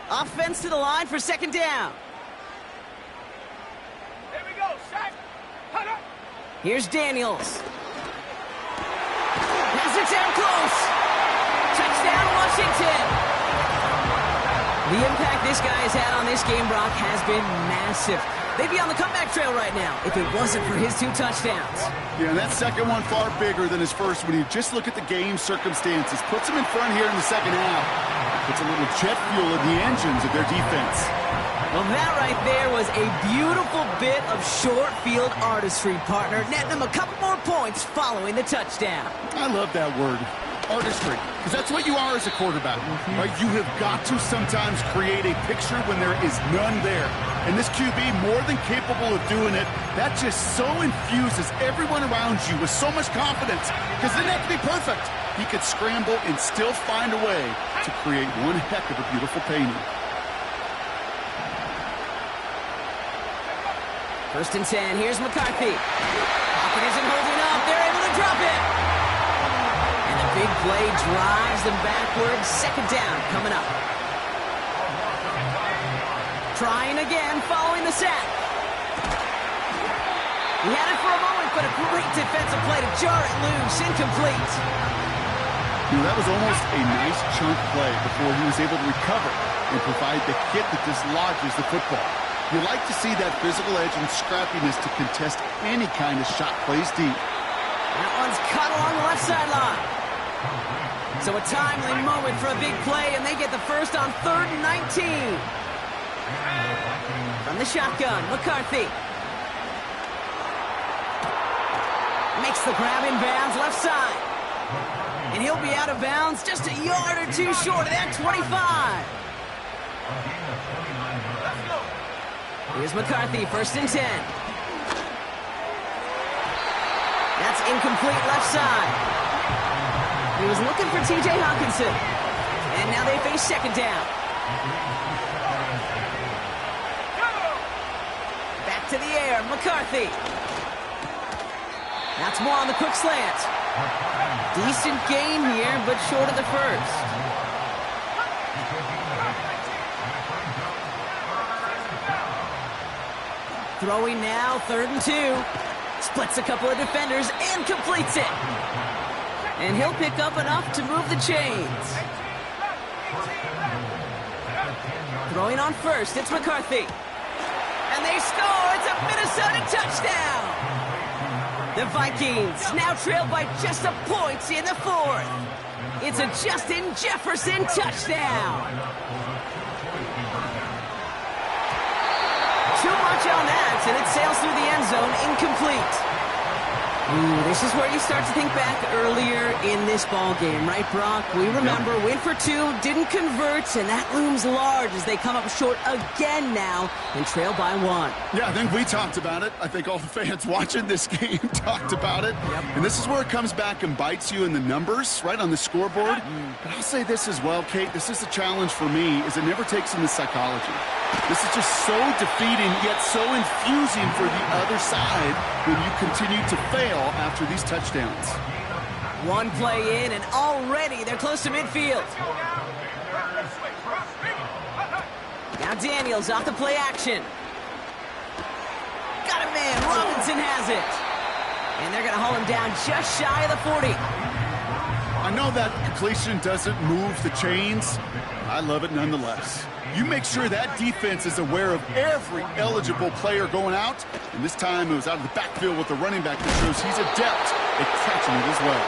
Offense to the line for 2nd down. Here we go, set. Here's Daniels. Pass it down close. Touchdown, Washington. The impact this guy has had on this game, Brock, has been massive. They'd be on the comeback trail right now if it wasn't for his 2 touchdowns. Yeah, that second one far bigger than his first when you just look at the game circumstances. Puts him in front here in the 2nd half. Puts a little jet fuel in the engines of their defense. Well, that right there was a beautiful bit of short field artistry, partner. Netting them a couple more points following the touchdown. I love that word, artistry, because that's what you are as a quarterback. Right? You have got to sometimes create a picture when there is none there. And this QB, more than capable of doing it, that just so infuses everyone around you with so much confidence, because it didn't have to be perfect. He could scramble and still find a way to create one heck of a beautiful painting. 1st and 10. Here's McCarthy. Pocket isn't holding up. They're able to drop it. And the big play drives them backwards. 2nd down coming up. Trying again following the sack. He had it for a moment, but a great defensive play to jar it loose. Incomplete. That was almost a nice chunk play before he was able to recover and provide the hit that dislodges the football. You like to see that physical edge and scrappiness to contest any kind of shot plays deep. That one's cut along the left sideline. So a timely moment for a big play, and they get the first on 3rd and 19. From the shotgun, McCarthy. Makes the grab in bounds left side. And he'll be out of bounds just a yard or 2 short of that 25. Here's McCarthy, 1st and 10. That's incomplete left side. He was looking for T.J. Hawkinson. And now they face 2nd down. Back to the air, McCarthy. That's more on the quick slant. Decent gain here, but short of the 1st. Throwing now, 3rd and 2. Splits a couple of defenders and completes it. And he'll pick up enough to move the chains. Throwing on first, it's McCarthy. And they score! It's a Minnesota touchdown! The Vikings now trail by just a point in the fourth. It's a Justin Jefferson touchdown! Too much on that, and it sails through the end zone, incomplete. Ooh, this is where you start to think back earlier in this ball game, right, Brock? We remember win for two, didn't convert, and that looms large as they come up short again now and trail by one. Yeah, I think we talked about it. I think all the fans watching this game talked about it. And this is where it comes back and bites you in the numbers, right, on the scoreboard. But I'll say this as well, Kate. This is a challenge for me, is it never takes in the psychology. This is just so defeating, yet so infusing for the other side when you continue to fail after these touchdowns. One play in, and already they're close to midfield. Now Daniels off the play action. Got a man, Robinson has it. And they're going to haul him down just shy of the 40. I know that completion doesn't move the chains. I love it nonetheless. You make sure that defense is aware of every eligible player going out. And this time it was out of the backfield with the running back that shows he's adept at catching it as well.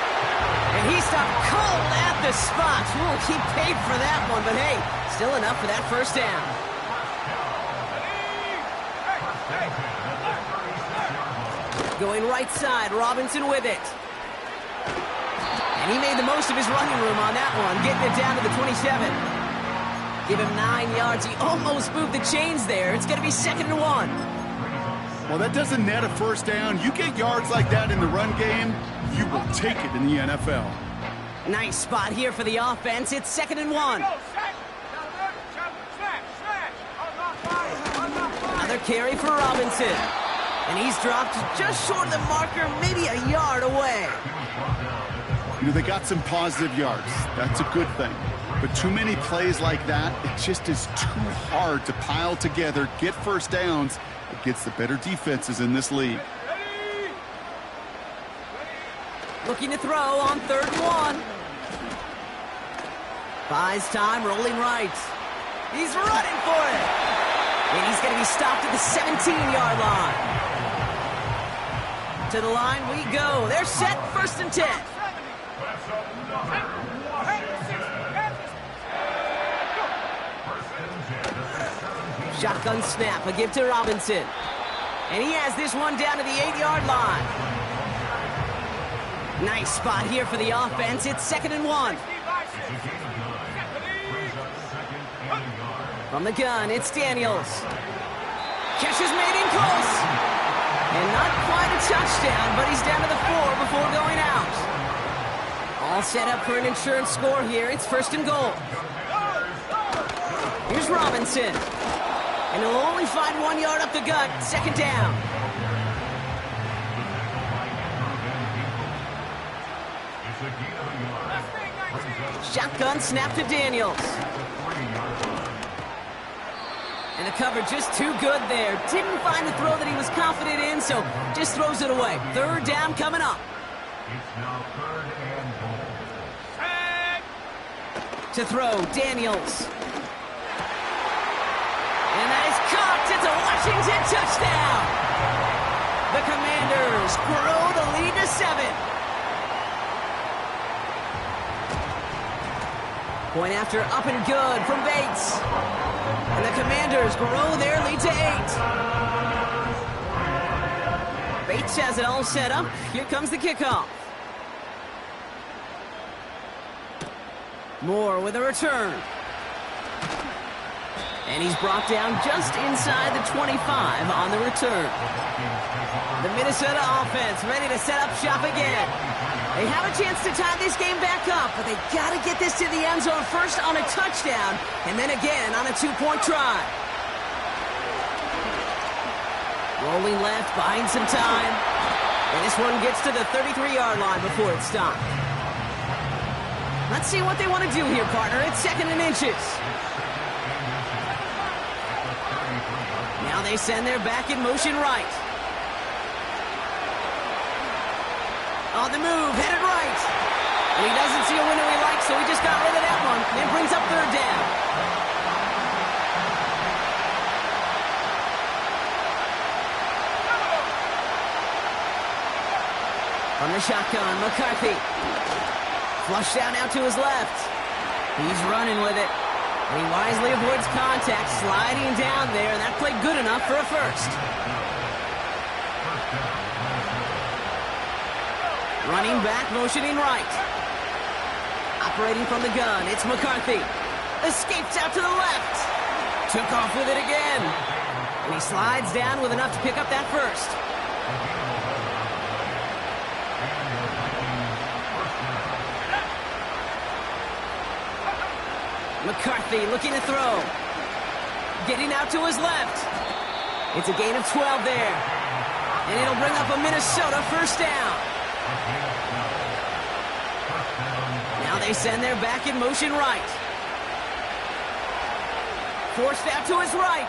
And he stopped cold at the spot. Ooh, he paid for that one, but hey, still enough for that first down. Going right side, Robinson with it. And he made the most of his running room on that one, getting it down to the 27. Give him 9 yards. He almost moved the chains there. It's going to be 2nd and 1. Well, that doesn't net a first down. You get yards like that in the run game, you will take it in the NFL. Nice spot here for the offense. It's 2nd and 1. Another carry for Robinson. And he's dropped just short of the marker, maybe a yard away. You know, they got some positive yards. That's a good thing. But too many plays like that, it just is too hard to pile together, get first downs against the better defenses in this league. Looking to throw on 3rd and 1. Buys time, rolling right. He's running for it. And he's going to be stopped at the 17-yard line. To the line we go. They're set, 1st and 10. Shotgun snap, a give to Robinson. And he has this one down to the 8-yard line. Nice spot here for the offense. It's 2nd and 1. From the gun, it's Daniels. Catch is made in close. And not quite a touchdown, but he's down to the 4 before going out. All set up for an insurance score here. It's 1st and goal. Here's Robinson. And he'll only find 1 yard up the gut. 2nd down. Shotgun snap to Daniels. And the cover just too good there. Didn't find the throw that he was confident in, so just throws it away. 3rd down coming up. It's now 3rd and goal. To throw, Daniels. And that is caught. It's a Washington touchdown. The Commanders grow the lead to 7. Point after up and good from Bates. And the Commanders grow their lead to 8. Bates has it all set up. Here comes the kickoff. Moore with a return. And he's brought down just inside the 25 on the return. The Minnesota offense ready to set up shop again. They have a chance to tie this game back up, but they got to get this to the end zone first on a touchdown, and then again on a 2-point try. Rolling left, buying some time. And this one gets to the 33-yard line before it's stopped. Let's see what they want to do here, partner. It's 2nd and inches. Now they send their back in motion right. On the move, headed right. And he doesn't see a window he likes, so he just got rid of that one. And brings up third down. From the shotgun, McCarthy. Flush down out to his left. He's running with it. And he wisely avoids contact, sliding down there, and that played good enough for a first. Running back, motioning right. Operating from the gun, it's McCarthy. Escapes out to the left. Took off with it again. And he slides down with enough to pick up that first. McCarthy looking to throw. Getting out to his left. It's a gain of 12 there. And it'll bring up a Minnesota first down. Now they send their back in motion right. Forced out to his right.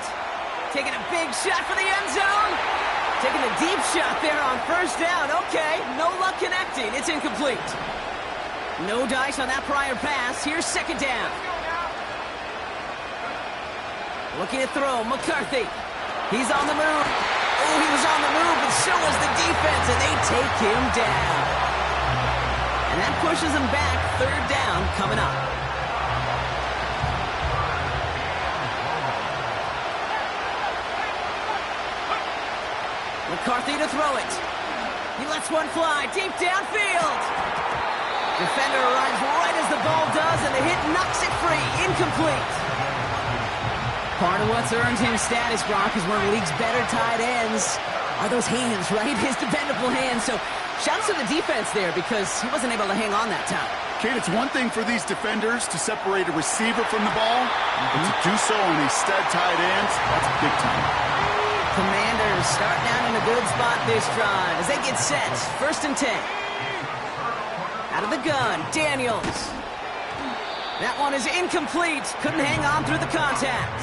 Taking a big shot for the end zone. Taking a deep shot there on first down. Okay, no luck connecting. It's incomplete. No dice on that prior pass. Here's second down. Looking to throw, McCarthy. He's on the move. Oh, he was on the move, but so was the defense, and they take him down. And that pushes him back. Third down coming up. McCarthy to throw it. He lets one fly deep downfield. Defender arrives right as the ball does, and the hit knocks it free. Incomplete. Part of what's earned him status, Brock, is one of the league's better tight ends. Are those hands, right? His dependable hands. So shouts to the defense there because he wasn't able to hang on that time. Kate, it's one thing for these defenders to separate a receiver from the ball, but to do so on a stud tight end, that's big time. Commanders starting out in a good spot this drive as they get set. First and 10. Out of the gun, Daniels. That one is incomplete. Couldn't hang on through the contact.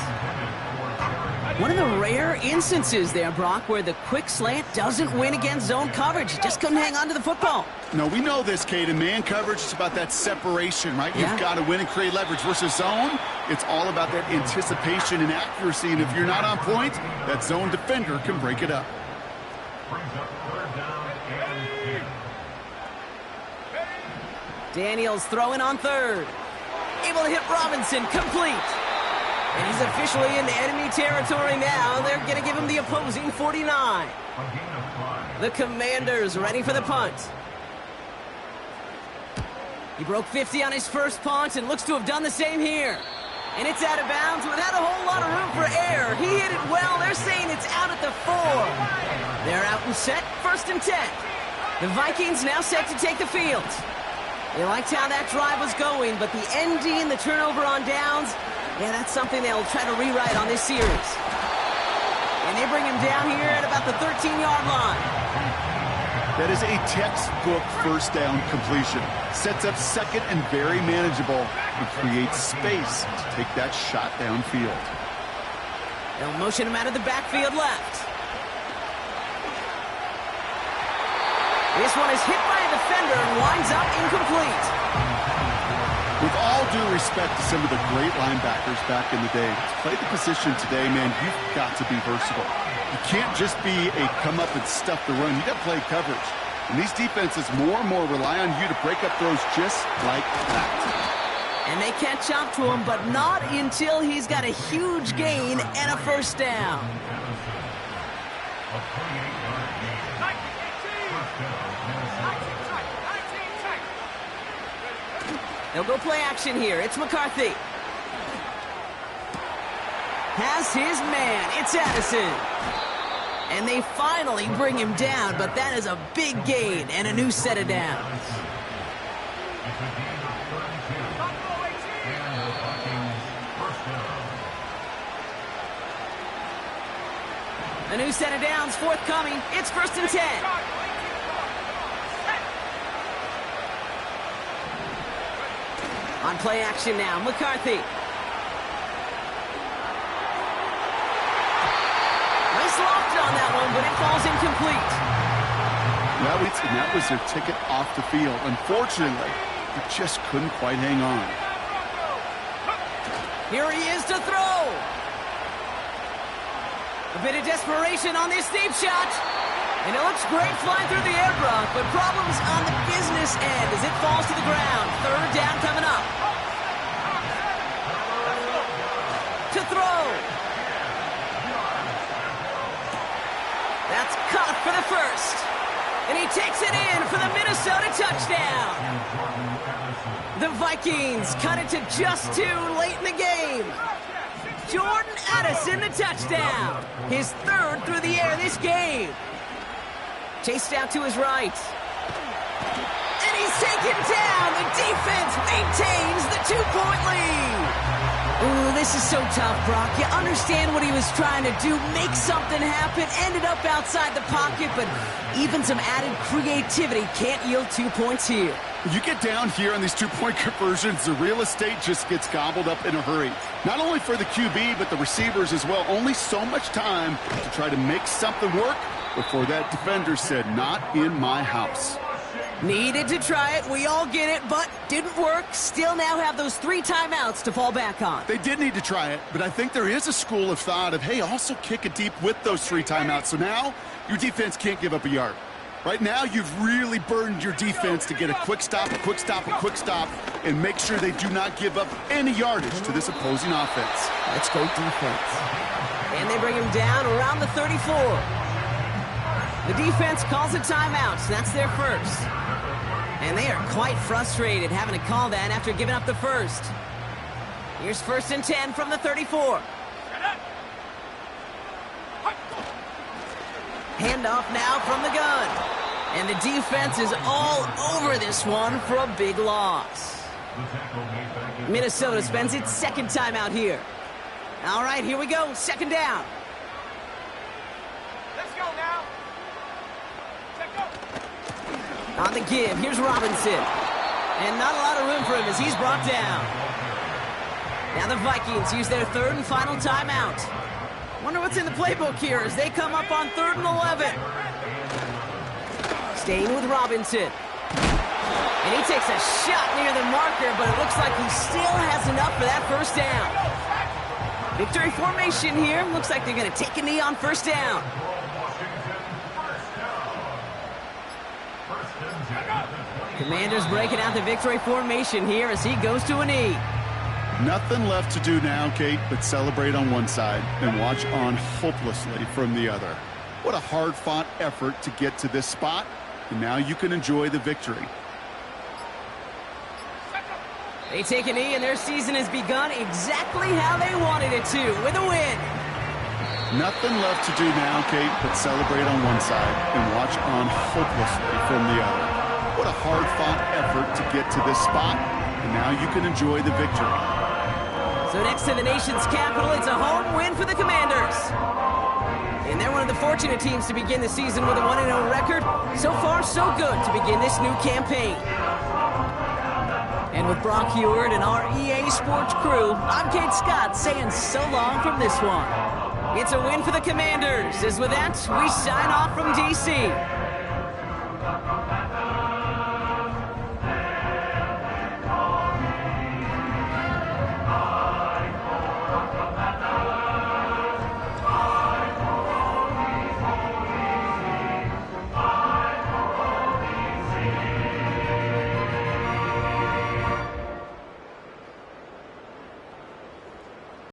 One of the rare instances there, Brock, where the quick slant doesn't win against zone coverage. He just couldn't hang on to the football. No, we know this, Kate. In man coverage, it's about that separation, right? Yeah. You've got to win and create leverage versus zone. It's all about that anticipation and accuracy. And if you're not on point, that zone defender can break it up. Daniels throwing on third. Able to hit Robinson, complete. And he's officially into enemy territory now. They're going to give him the opposing 49. The Commanders ready for the punt. He broke 50 on his first punt and looks to have done the same here. And it's out of bounds without a whole lot of room for error. He hit it well. They're saying it's out at the 4. They're out and set, first and 10. The Vikings now set to take the field. They liked how that drive was going, but the ND and the turnover on downs, yeah, that's something they'll try to rewrite on this series. And they bring him down here at about the 13-yard line. That is a textbook first down completion. Sets up second and very manageable and creates space to take that shot downfield. They'll motion him out of the backfield left. This one is hit by a defender and winds up incomplete. With all due respect to some of the great linebackers back in the day, to play the position today, man, you've got to be versatile. You can't just be a come up and stuff the run. You got to play coverage. And these defenses more and more rely on you to break up throws just like that. And they catch up to him, but not until he's got a huge gain and a first down. They'll go play action here. It's McCarthy. Has his man. It's Addison. And they finally bring him down, but that is a big gain and a new set of downs. A new set of downs forthcoming. It's first and 10. On play action now, McCarthy. Nice loft on that one, but it falls incomplete. That was their ticket off the field. Unfortunately, he just couldn't quite hang on. Here he is to throw. A bit of desperation on this deep shot. And it looks great flying through the air, Brock, but problems on the business end as it falls to the ground. Third down coming up. To throw. That's caught for the first. And he takes it in for the Minnesota touchdown. The Vikings cut it to just 2 late in the game. Jordan Addison, the touchdown. His 3rd through the air this game. Chased out to his right. And he's taken down. The defense maintains the 2-point lead. Ooh, this is so tough, Brock. You understand what he was trying to do, make something happen, ended up outside the pocket, but even some added creativity can't yield 2 points here. You get down here on these 2-point conversions, the real estate just gets gobbled up in a hurry. Not only for the QB, but the receivers as well. Only so much time to try to make something work before that defender said, "Not in my house." Needed to try it, we all get it, but didn't work. Still now have those 3 timeouts to fall back on. They did need to try it, but I think there is a school of thought of, hey, also kick it deep with those 3 timeouts. So now your defense can't give up a yard. Right now, you've really burdened your defense to get a quick stop, a quick stop, a quick stop, and make sure they do not give up any yardage to this opposing offense. Let's go defense. And they bring him down around the 34. The defense calls a timeout. That's their first. And they are quite frustrated having to call that after giving up the first. Here's 1st and 10 from the 34. Handoff now from the gun. And the defense is all over this one for a big loss. Minnesota spends its 2nd timeout here. All right, here we go. 2nd down. Let's go now. On the give, here's Robinson. And not a lot of room for him as he's brought down. Now the Vikings use their 3rd and final timeout. Wonder what's in the playbook here as they come up on 3rd and 11. Staying with Robinson. And he takes a shot near the marker, but it looks like he still has enough for that 1st down. Victory formation here. Looks like they're going to take a knee on 1st down. Commanders breaking out the victory formation here as he goes to a knee. Nothing left to do now, Kate, but celebrate on one side and watch on hopelessly from the other. What a hard-fought effort to get to this spot, and now you can enjoy the victory. They take a knee, and their season has begun exactly how they wanted it to, with a win. Nothing left to do now, Kate, but celebrate on one side and watch on hopelessly from the other. What a hard-fought effort to get to this spot, and now you can enjoy the victory. So next to the nation's capital, it's a home win for the Commanders. And they're one of the fortunate teams to begin the season with a 1-0 record. So far, so good to begin this new campaign. And with Brock Heward and our EA Sports crew, I'm Kate Scott saying so long from this one. It's a win for the Commanders, as with that, we sign off from D.C.